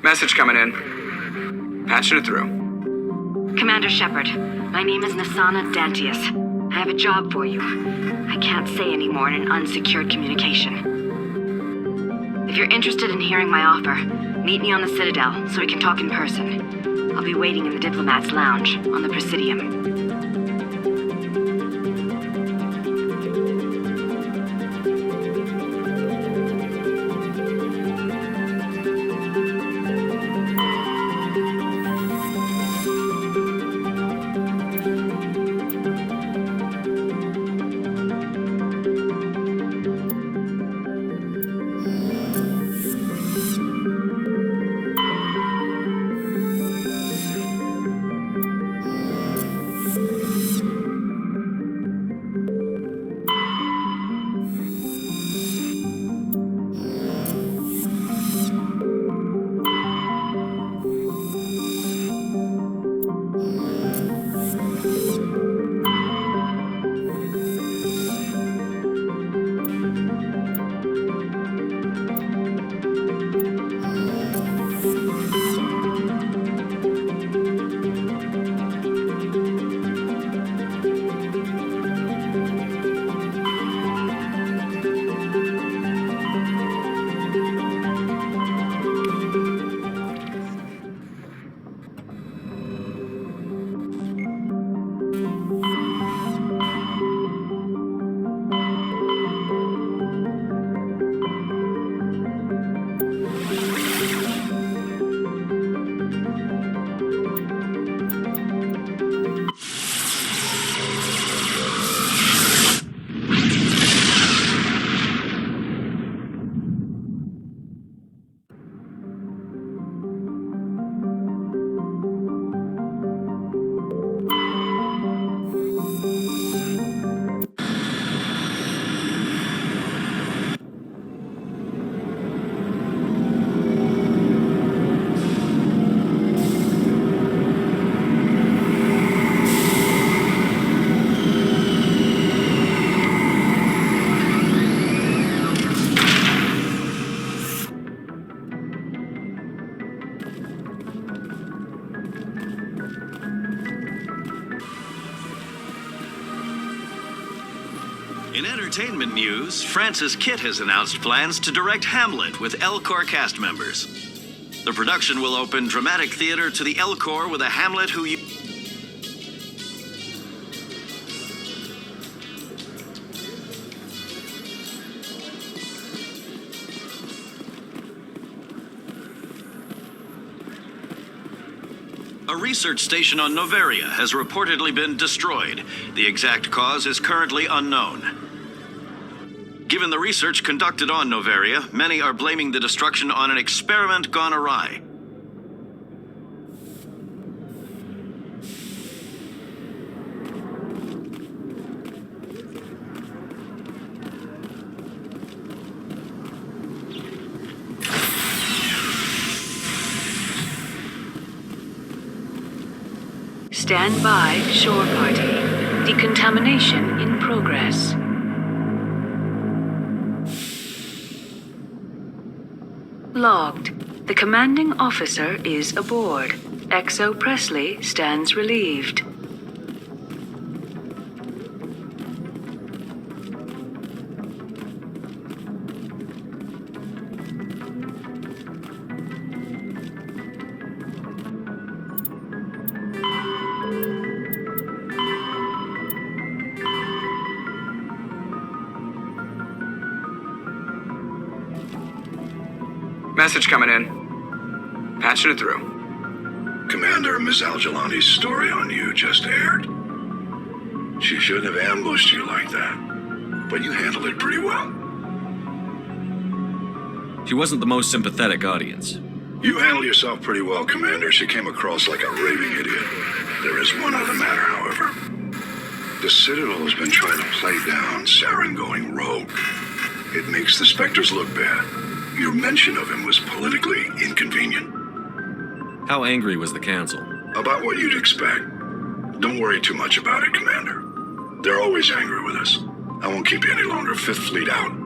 Message coming in. Patching it through. Commander Shepard, my name is Nasana Dantius. I have a job for you. I can't say any more in an unsecured communication. If you're interested in hearing my offer, meet me on the Citadel so we can talk in person. I'll be waiting in the Diplomat's Lounge on the Presidium. In entertainment news, Francis Kitt has announced plans to direct Hamlet with El Corps cast members. The production will open dramatic theater to the El Corps with a Hamlet who... A research station on Noveria has reportedly been destroyed. The exact cause is currently unknown. Given the research conducted on Noveria, many are blaming the destruction on an experiment gone awry. Stand by, shore party. Decontamination in progress. Logged. The commanding officer is aboard. XO Presley stands relieved. Message coming in. Patching it through. Commander, Miss Al-Jalani's story on you just aired. She shouldn't have ambushed you like that, but you handled it pretty well. She wasn't the most sympathetic audience. You handled yourself pretty well, Commander. She came across like a raving idiot. There is one other matter, however. The Citadel has been trying to play down Saren going rogue. It makes the Spectres look bad. Your mention of him was politically inconvenient. How angry was the Council? About what you'd expect. Don't worry too much about it, Commander. They're always angry with us. I won't keep you any longer. Fifth Fleet out.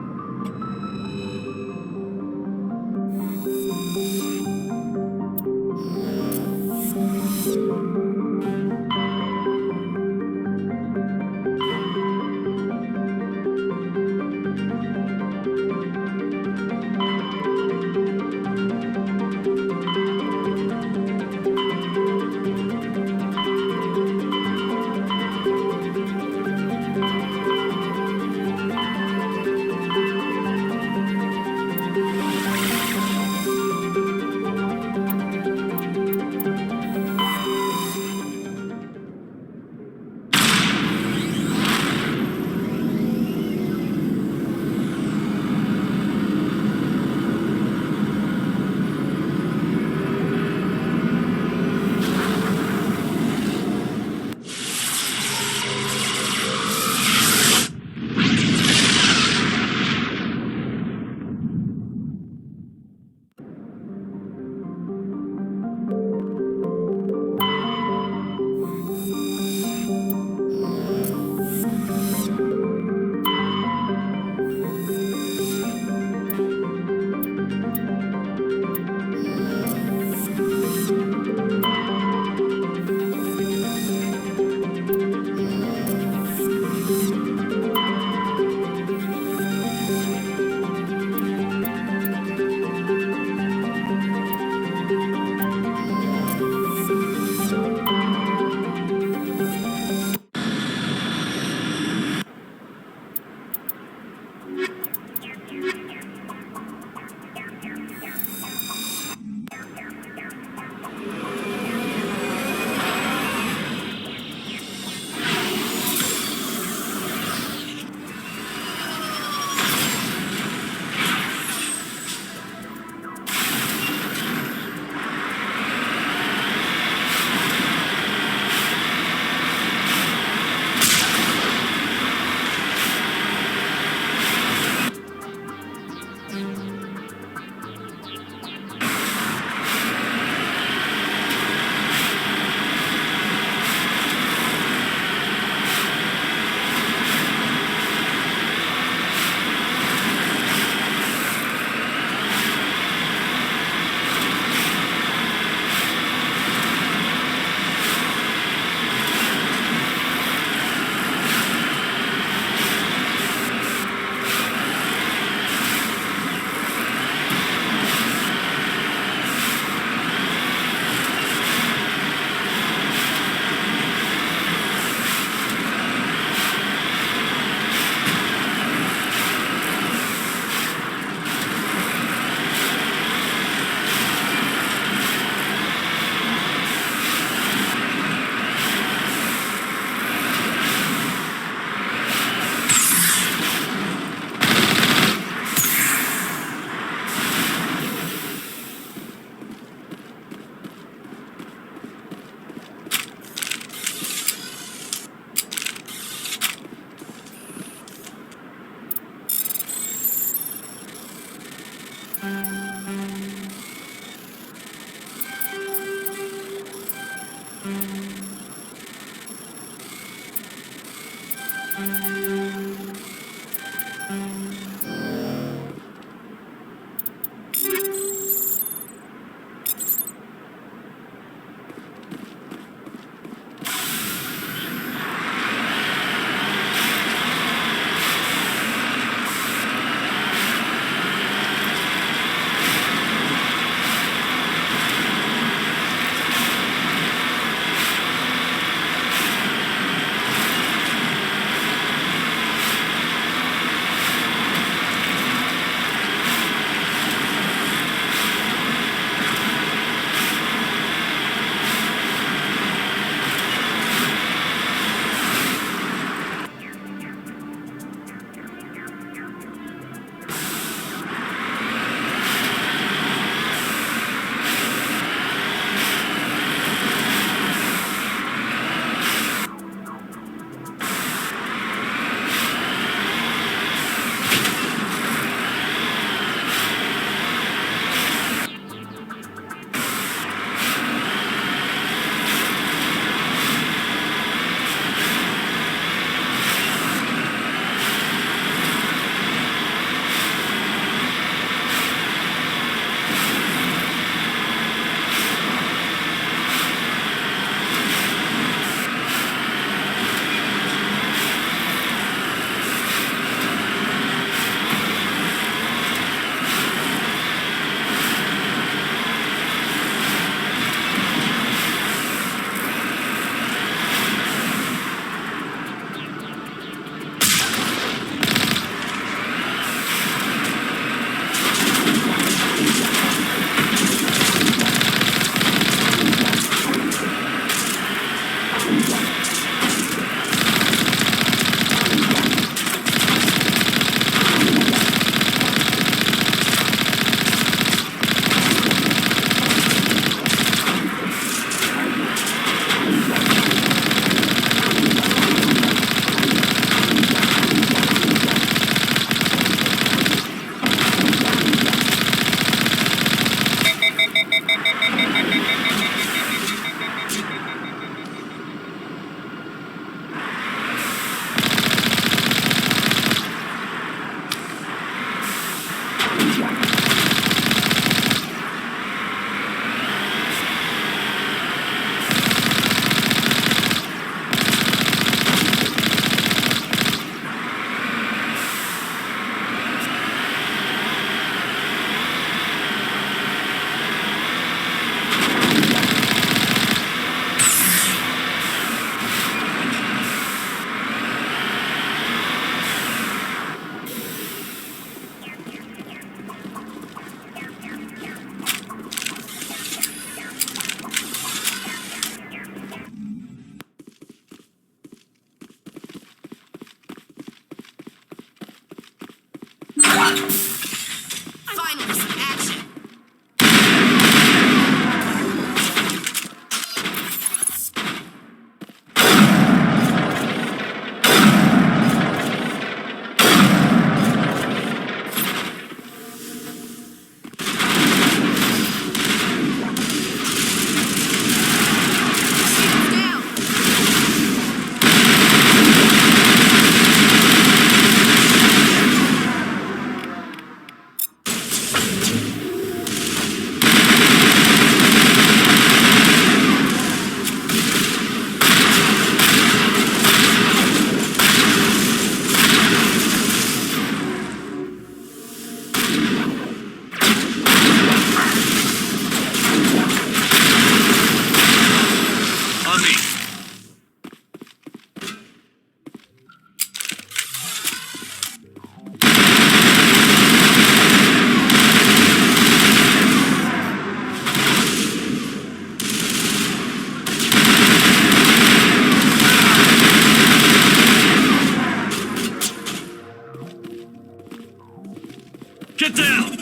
Get down!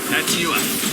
That's you up.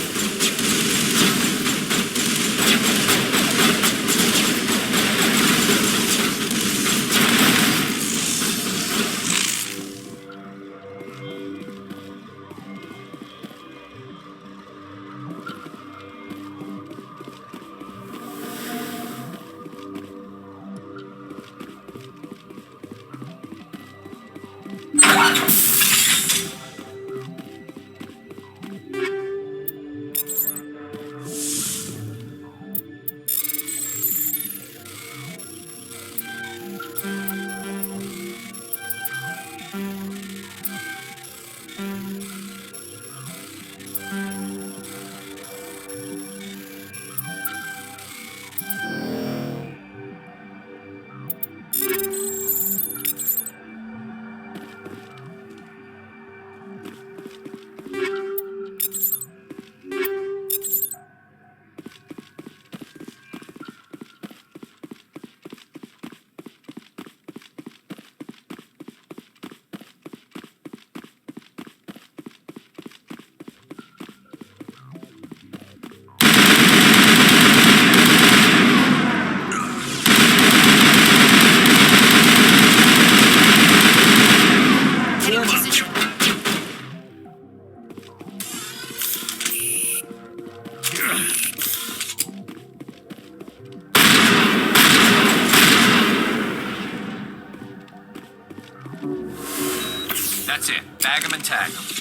That's it. Bag 'em and tag 'em.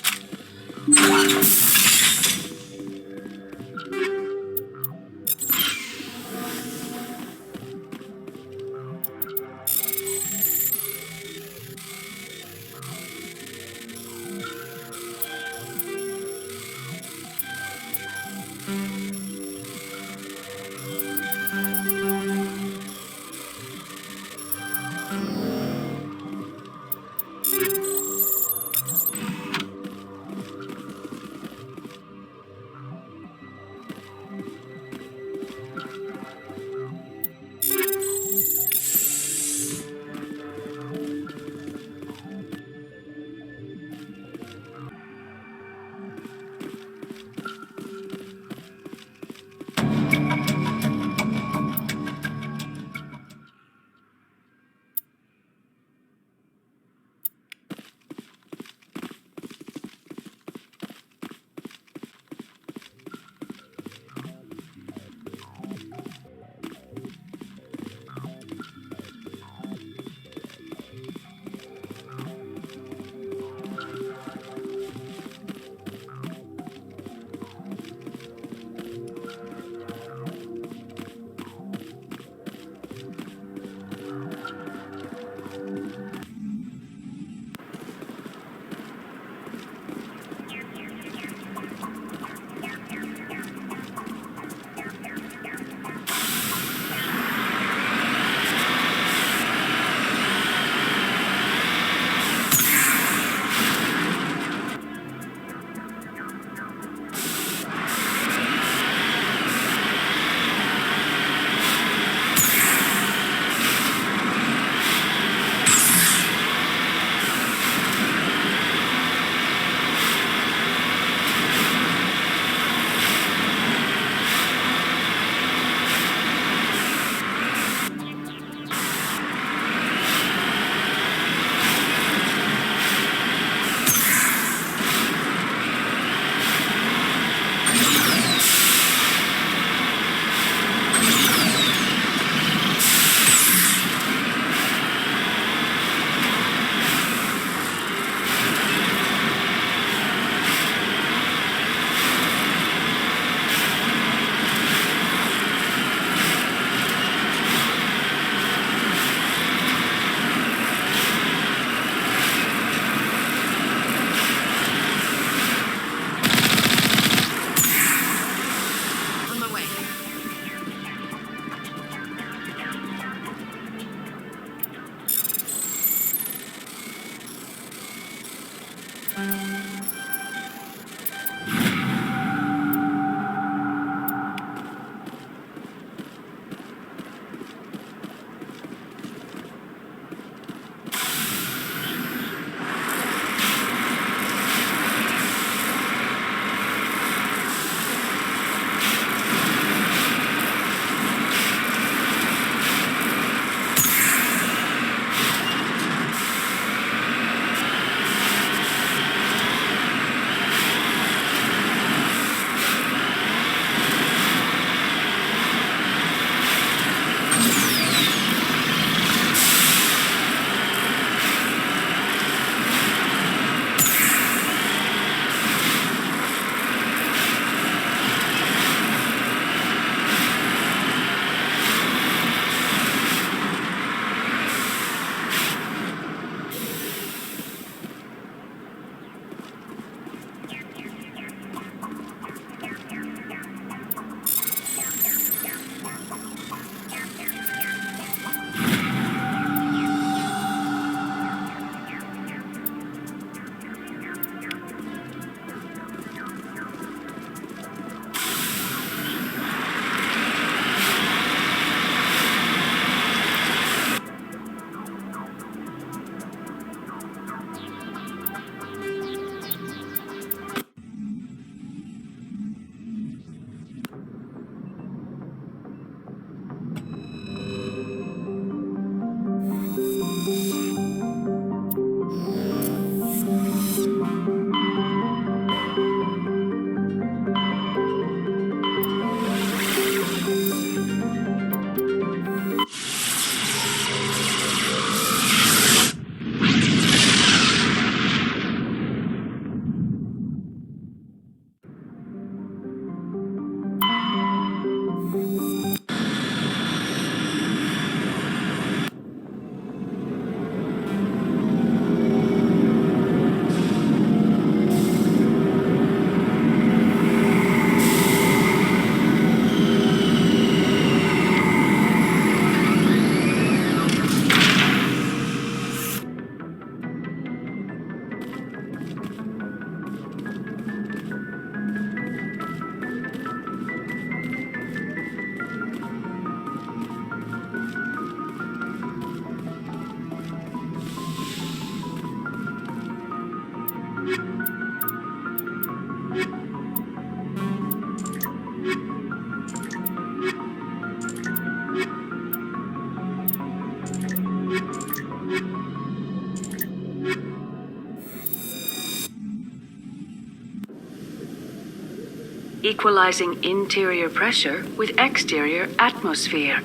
equalizing interior pressure with exterior atmosphere.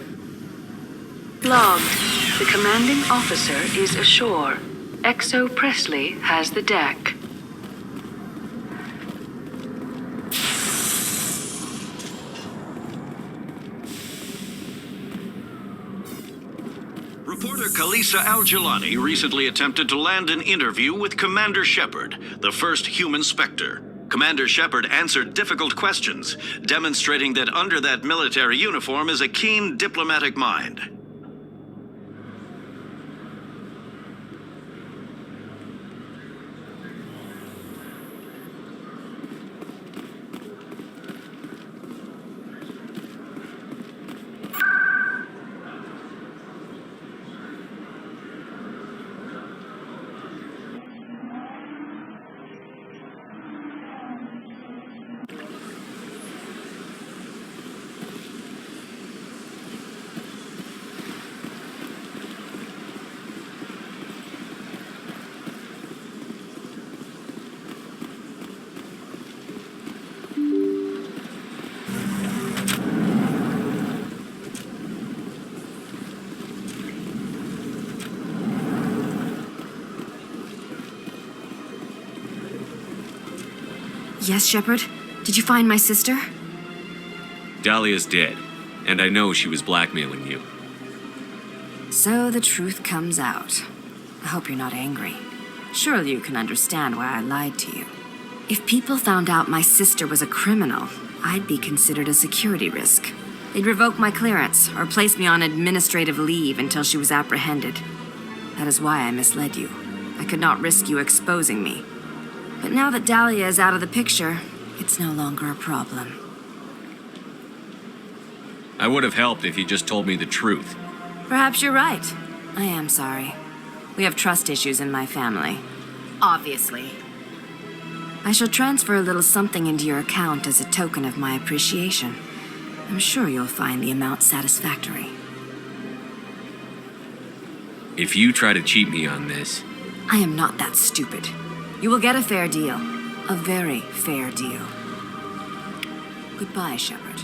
Logged. The commanding officer is ashore. XO Presley has the deck. Reporter Kalisa Al-Jilani recently attempted to land an interview with Commander Shepard, the first human Spectre. Commander Shepard answered difficult questions, demonstrating that under that military uniform is a keen diplomatic mind. Yes, Shepard? Did you find my sister? Dahlia's dead, and I know she was blackmailing you. So the truth comes out. I hope you're not angry. Surely you can understand why I lied to you. If people found out my sister was a criminal, I'd be considered a security risk. They'd revoke my clearance or place me on administrative leave until she was apprehended. That is why I misled you. I could not risk you exposing me. But now that Dahlia is out of the picture, it's no longer a problem. I would have helped if you just told me the truth. Perhaps you're right. I am sorry. We have trust issues in my family. Obviously. I shall transfer a little something into your account as a token of my appreciation. I'm sure you'll find the amount satisfactory. If you try to cheat me on this... I am not that stupid. You will get a fair deal. A very fair deal. Goodbye, Shepard.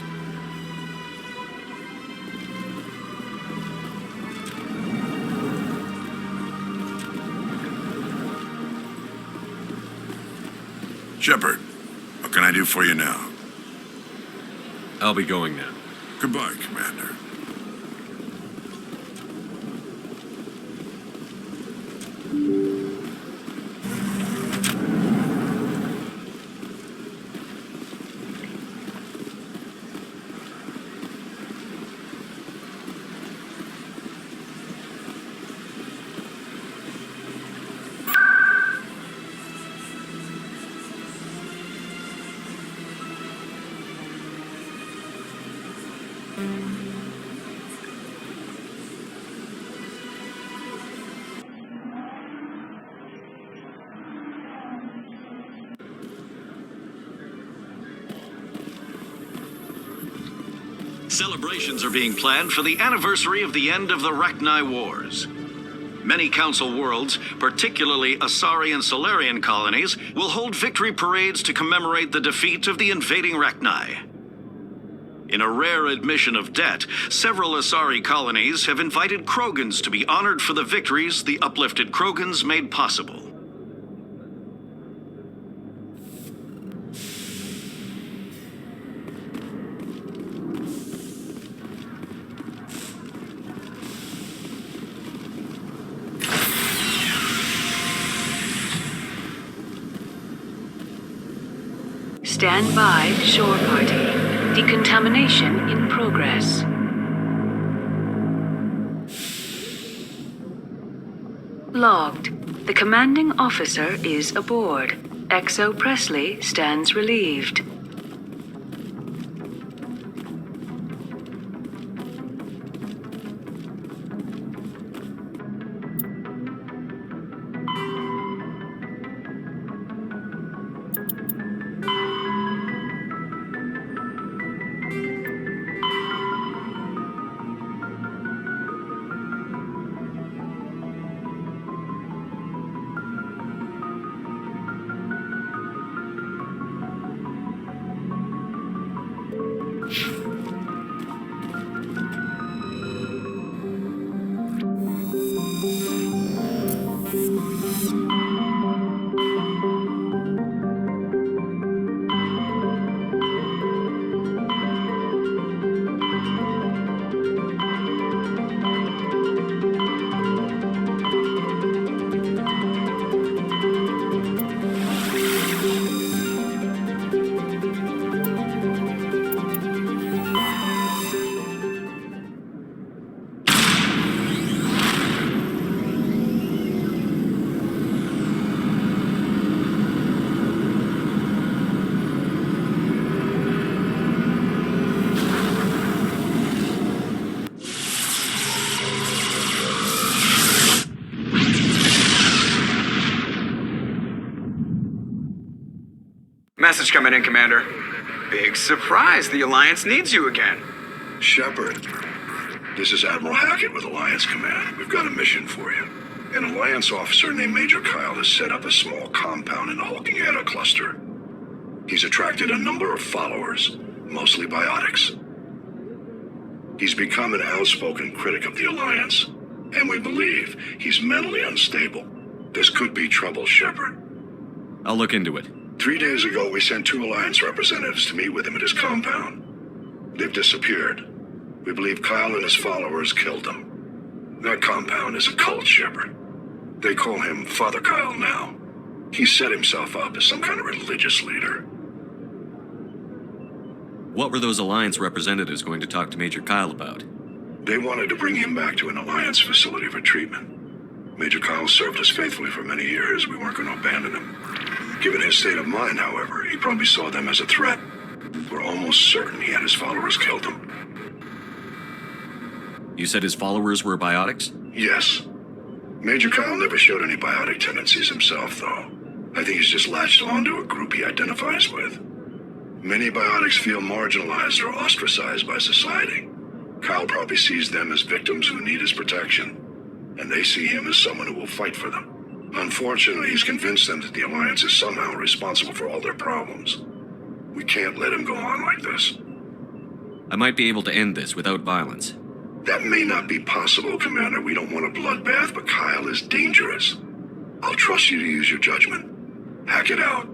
Shepard, what can I do for you now? I'll be going now. Goodbye, Commander. Celebrations are being planned for the anniversary of the end of the Rachni Wars. Many Council worlds, particularly Asari and Solarian colonies, will hold victory parades to commemorate the defeat of the invading Rachni. In a rare admission of debt, several Asari colonies have invited Krogans to be honored for the victories the uplifted Krogans made possible. Stand by, shore party. Decontamination in progress. Logged. The commanding officer is aboard. XO Presley stands relieved. Message coming in, Commander. Big surprise, the Alliance needs you again. Shepard, this is Admiral Hackett with Alliance Command. We've got a mission for you. An Alliance officer named Major Kyle has set up a small compound in the Hulking Eta cluster. He's attracted a number of followers, mostly biotics. He's become an outspoken critic of the Alliance, and we believe he's mentally unstable. This could be trouble, Shepard. I'll look into it. 3 days ago, we sent 2 Alliance representatives to meet with him at his compound. They've disappeared. We believe Kyle and his followers killed them. That compound is a cult, Shepard. They call him Father Kyle now. He set himself up as some kind of religious leader. What were those Alliance representatives going to talk to Major Kyle about? They wanted to bring him back to an Alliance facility for treatment. Major Kyle served us faithfully for many years. We weren't going to abandon him. Given his state of mind, however, he probably saw them as a threat. We're almost certain he had his followers killed him. You said his followers were biotics? Yes. Major Kyle never showed any biotic tendencies himself, though. I think he's just latched onto a group he identifies with. Many biotics feel marginalized or ostracized by society. Kyle probably sees them as victims who need his protection, and they see him as someone who will fight for them. Unfortunately, he's convinced them that the Alliance is somehow responsible for all their problems. We can't let him go on like this. I might be able to end this without violence. That may not be possible, Commander. We don't want a bloodbath, but Kyle is dangerous. I'll trust you to use your judgment. Hack it out.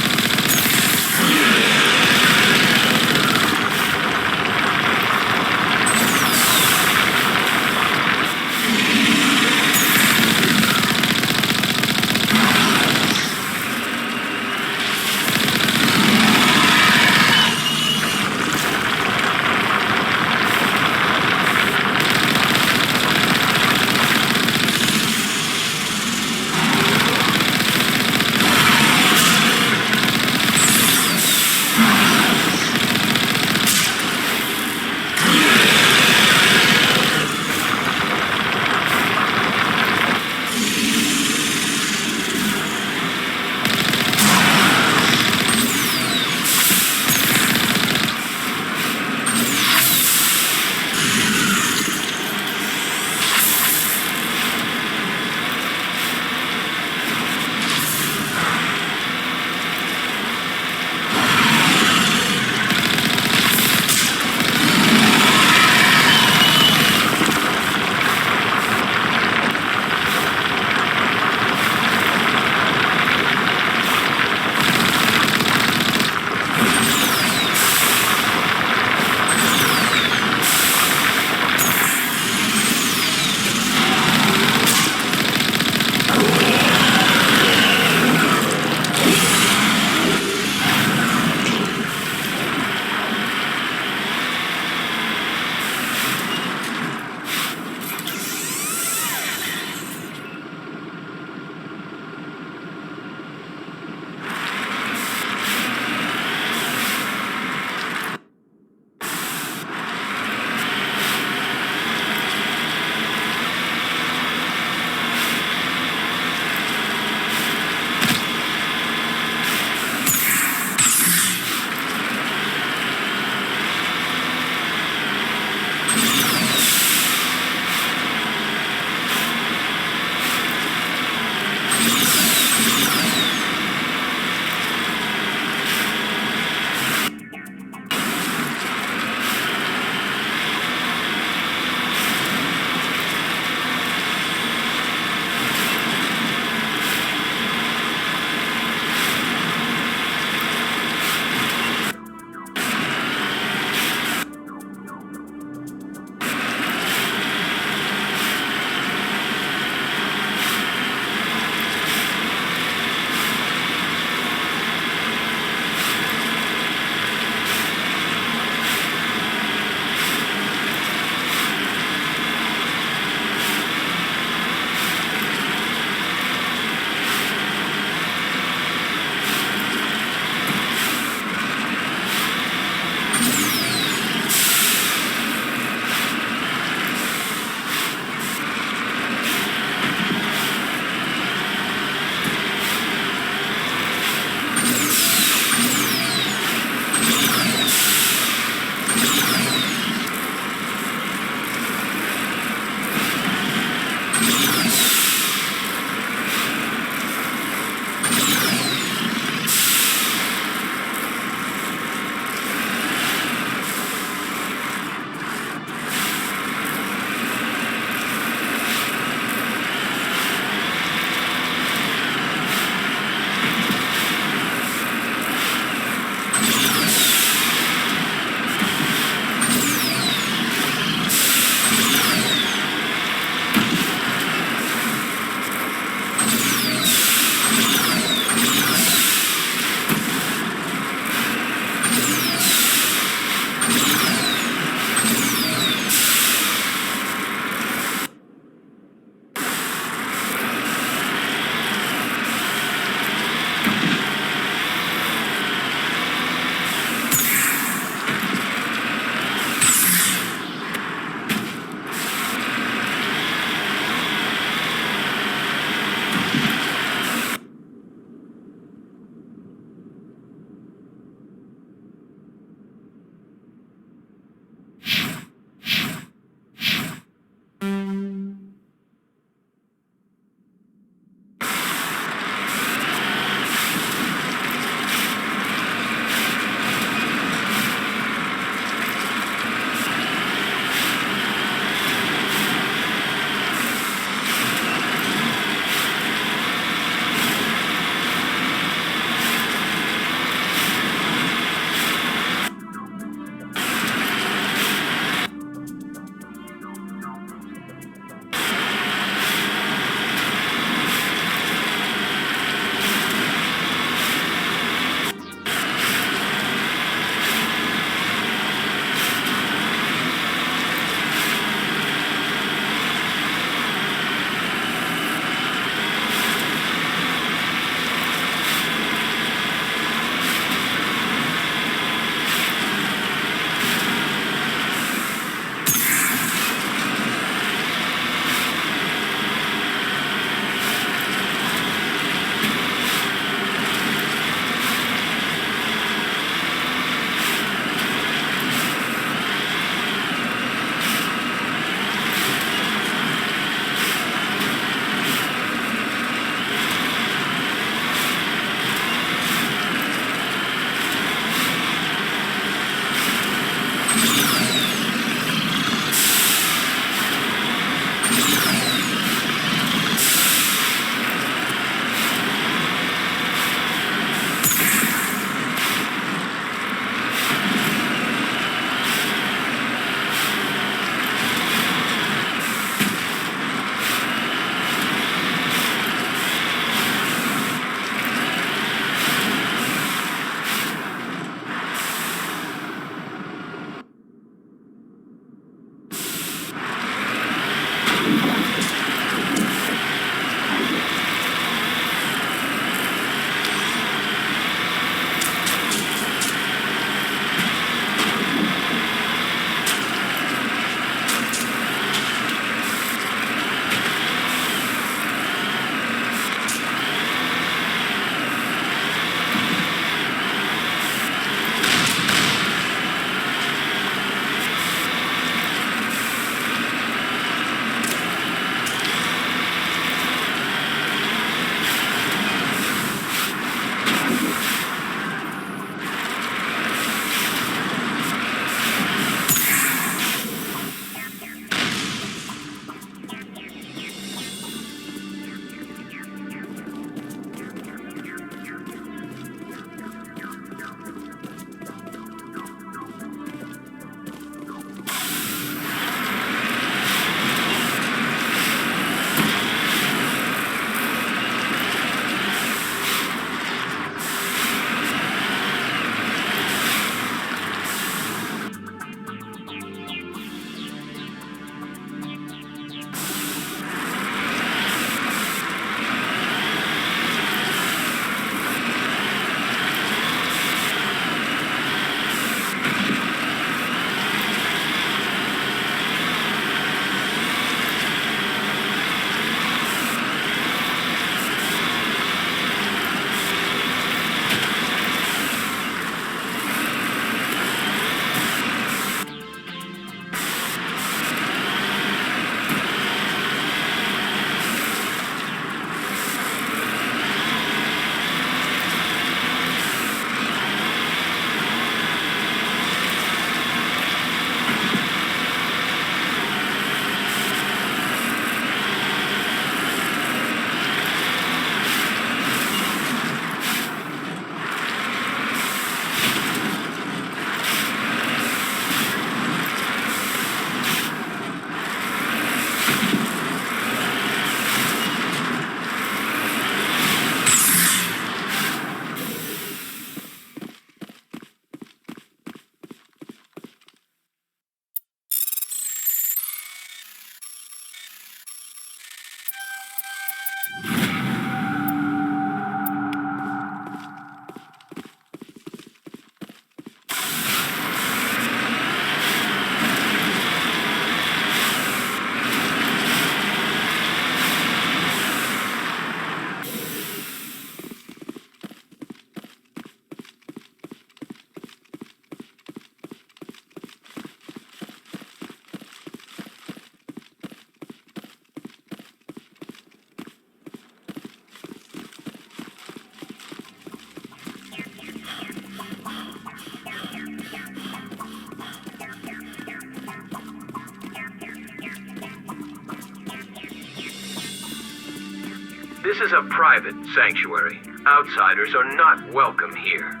This is a private sanctuary. Outsiders are not welcome here.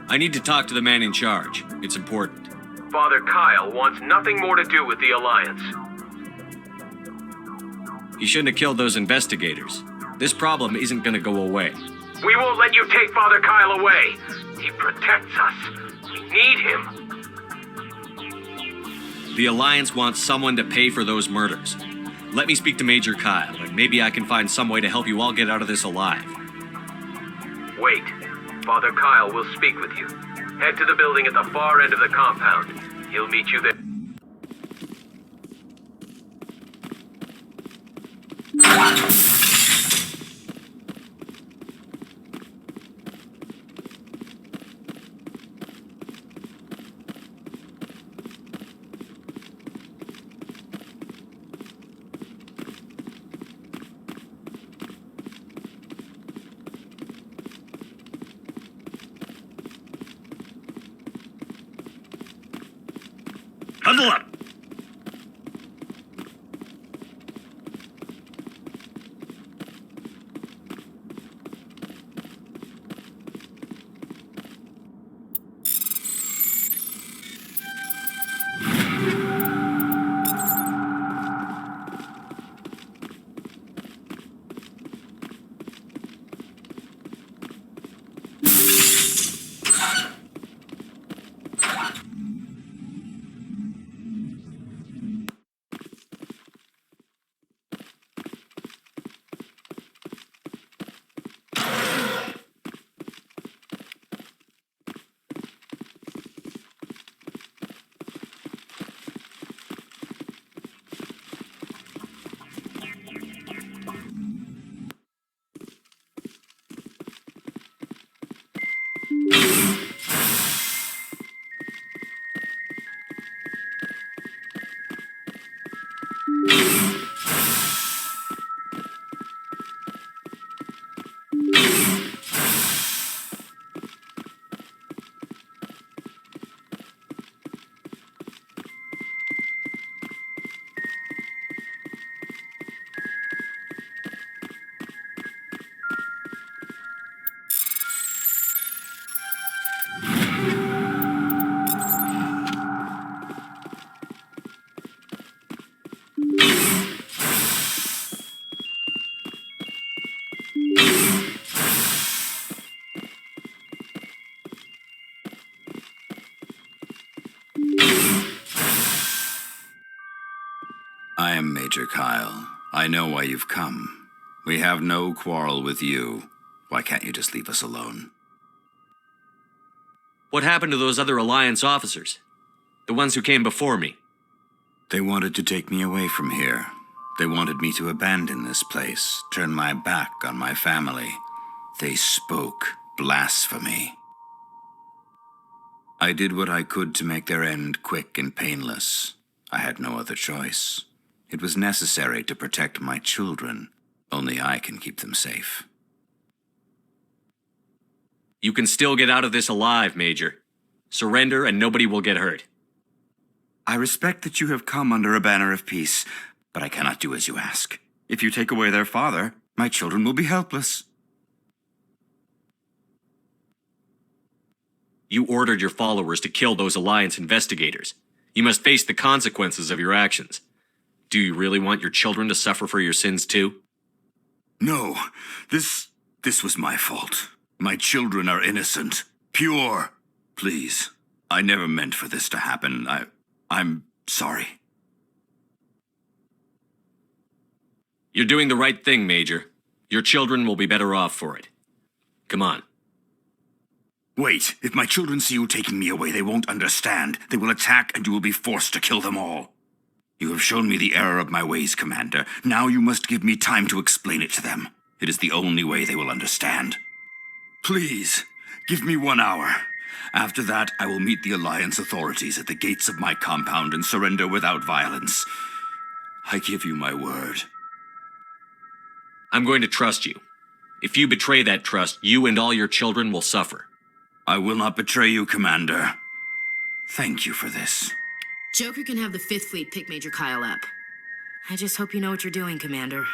I need to talk to the man in charge. It's important. Father Kyle wants nothing more to do with the Alliance. You shouldn't have killed those investigators. This problem isn't gonna go away. We won't let you take Father Kyle away. He protects us. We need him. The Alliance wants someone to pay for those murders. Let me speak to Major Kyle, and maybe I can find some way to help you all get out of this alive. Wait. Father Kyle will speak with you. Head to the building at the far end of the compound. He'll meet you there. Huddle up! I am Major Kyle. I know why you've come. We have no quarrel with you. Why can't you just leave us alone? What happened to those other Alliance officers? The ones who came before me? They wanted to take me away from here. They wanted me to abandon this place, turn my back on my family. They spoke blasphemy. I did what I could to make their end quick and painless. I had no other choice. It was necessary to protect my children. Only I can keep them safe. You can still get out of this alive, Major. Surrender and nobody will get hurt. I respect that you have come under a banner of peace, but I cannot do as you ask. If you take away their father, my children will be helpless. You ordered your followers to kill those Alliance investigators. You must face the consequences of your actions. Do you really want your children to suffer for your sins too? No, this was my fault. My children are innocent, pure. Please, I never meant for this to happen. I'm sorry. You're doing the right thing, Major. Your children will be better off for it. Come on. Wait, if my children see you taking me away, they won't understand. They will attack and you will be forced to kill them all. You have shown me the error of my ways, Commander. Now you must give me time to explain it to them. It is the only way they will understand. Please, give me 1 hour. After that, I will meet the Alliance authorities at the gates of my compound and surrender without violence. I give you my word. I'm going to trust you. If you betray that trust, you and all your children will suffer. I will not betray you, Commander. Thank you for this. Joker can have the 5th Fleet pick Major Kyle up. I just hope you know what you're doing, Commander.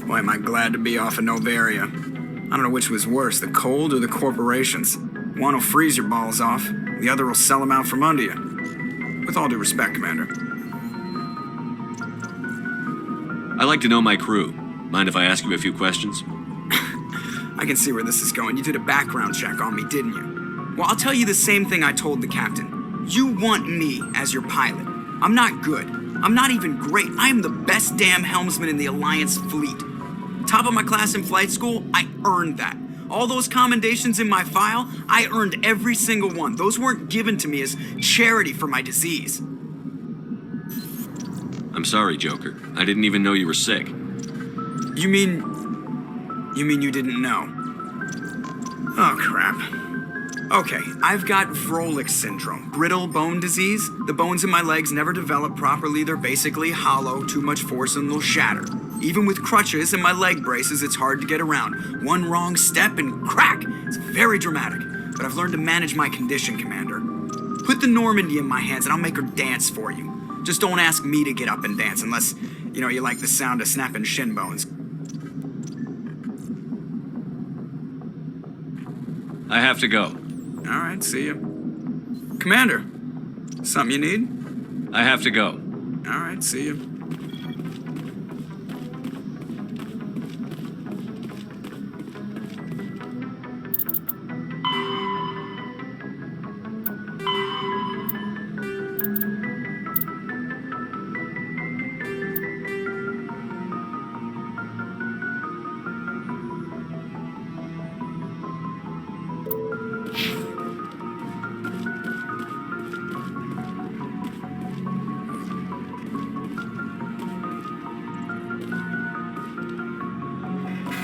Boy, am I glad to be off of Novaria. I don't know which was worse, the cold or the corporations. One will freeze your balls off, the other will sell them out from under you. With all due respect, Commander. I like to know my crew. Mind if I ask you a few questions? I can see where this is going. You did a background check on me, didn't you? Well, I'll tell you the same thing I told the captain. You want me as your pilot. I'm not good. I'm not even great. I am the best damn helmsman in the Alliance fleet. Top of my class in flight school, I earned that. All those commendations in my file, I earned every single one. Those weren't given to me as charity for my disease. I'm sorry, Joker. I didn't even know you were sick. You mean you didn't know? Oh, crap. Okay, I've got Vrolik syndrome, brittle bone disease. The bones in my legs never develop properly. They're basically hollow, too much force and they'll shatter. Even with crutches and my leg braces, it's hard to get around. One wrong step and crack! It's very dramatic. But I've learned to manage my condition, Commander. Put the Normandy in my hands and I'll make her dance for you. Just don't ask me to get up and dance unless, you like the sound of snapping shin bones. I have to go. All right, see you. Commander, something you need? I have to go. All right, see you.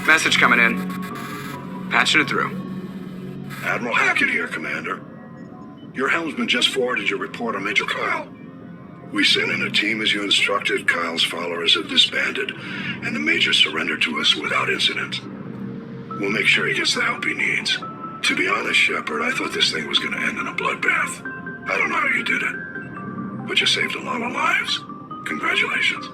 Message coming in. Patching it through. Admiral Hackett here, Commander. Your helmsman just forwarded your report on Major Kyle. We sent in a team as you instructed. Kyle's followers have disbanded, and the Major surrendered to us without incident. We'll make sure he gets the help he needs. To be honest, Shepard, I thought this thing was going to end in a bloodbath. I don't know how you did it, but you saved a lot of lives. Congratulations.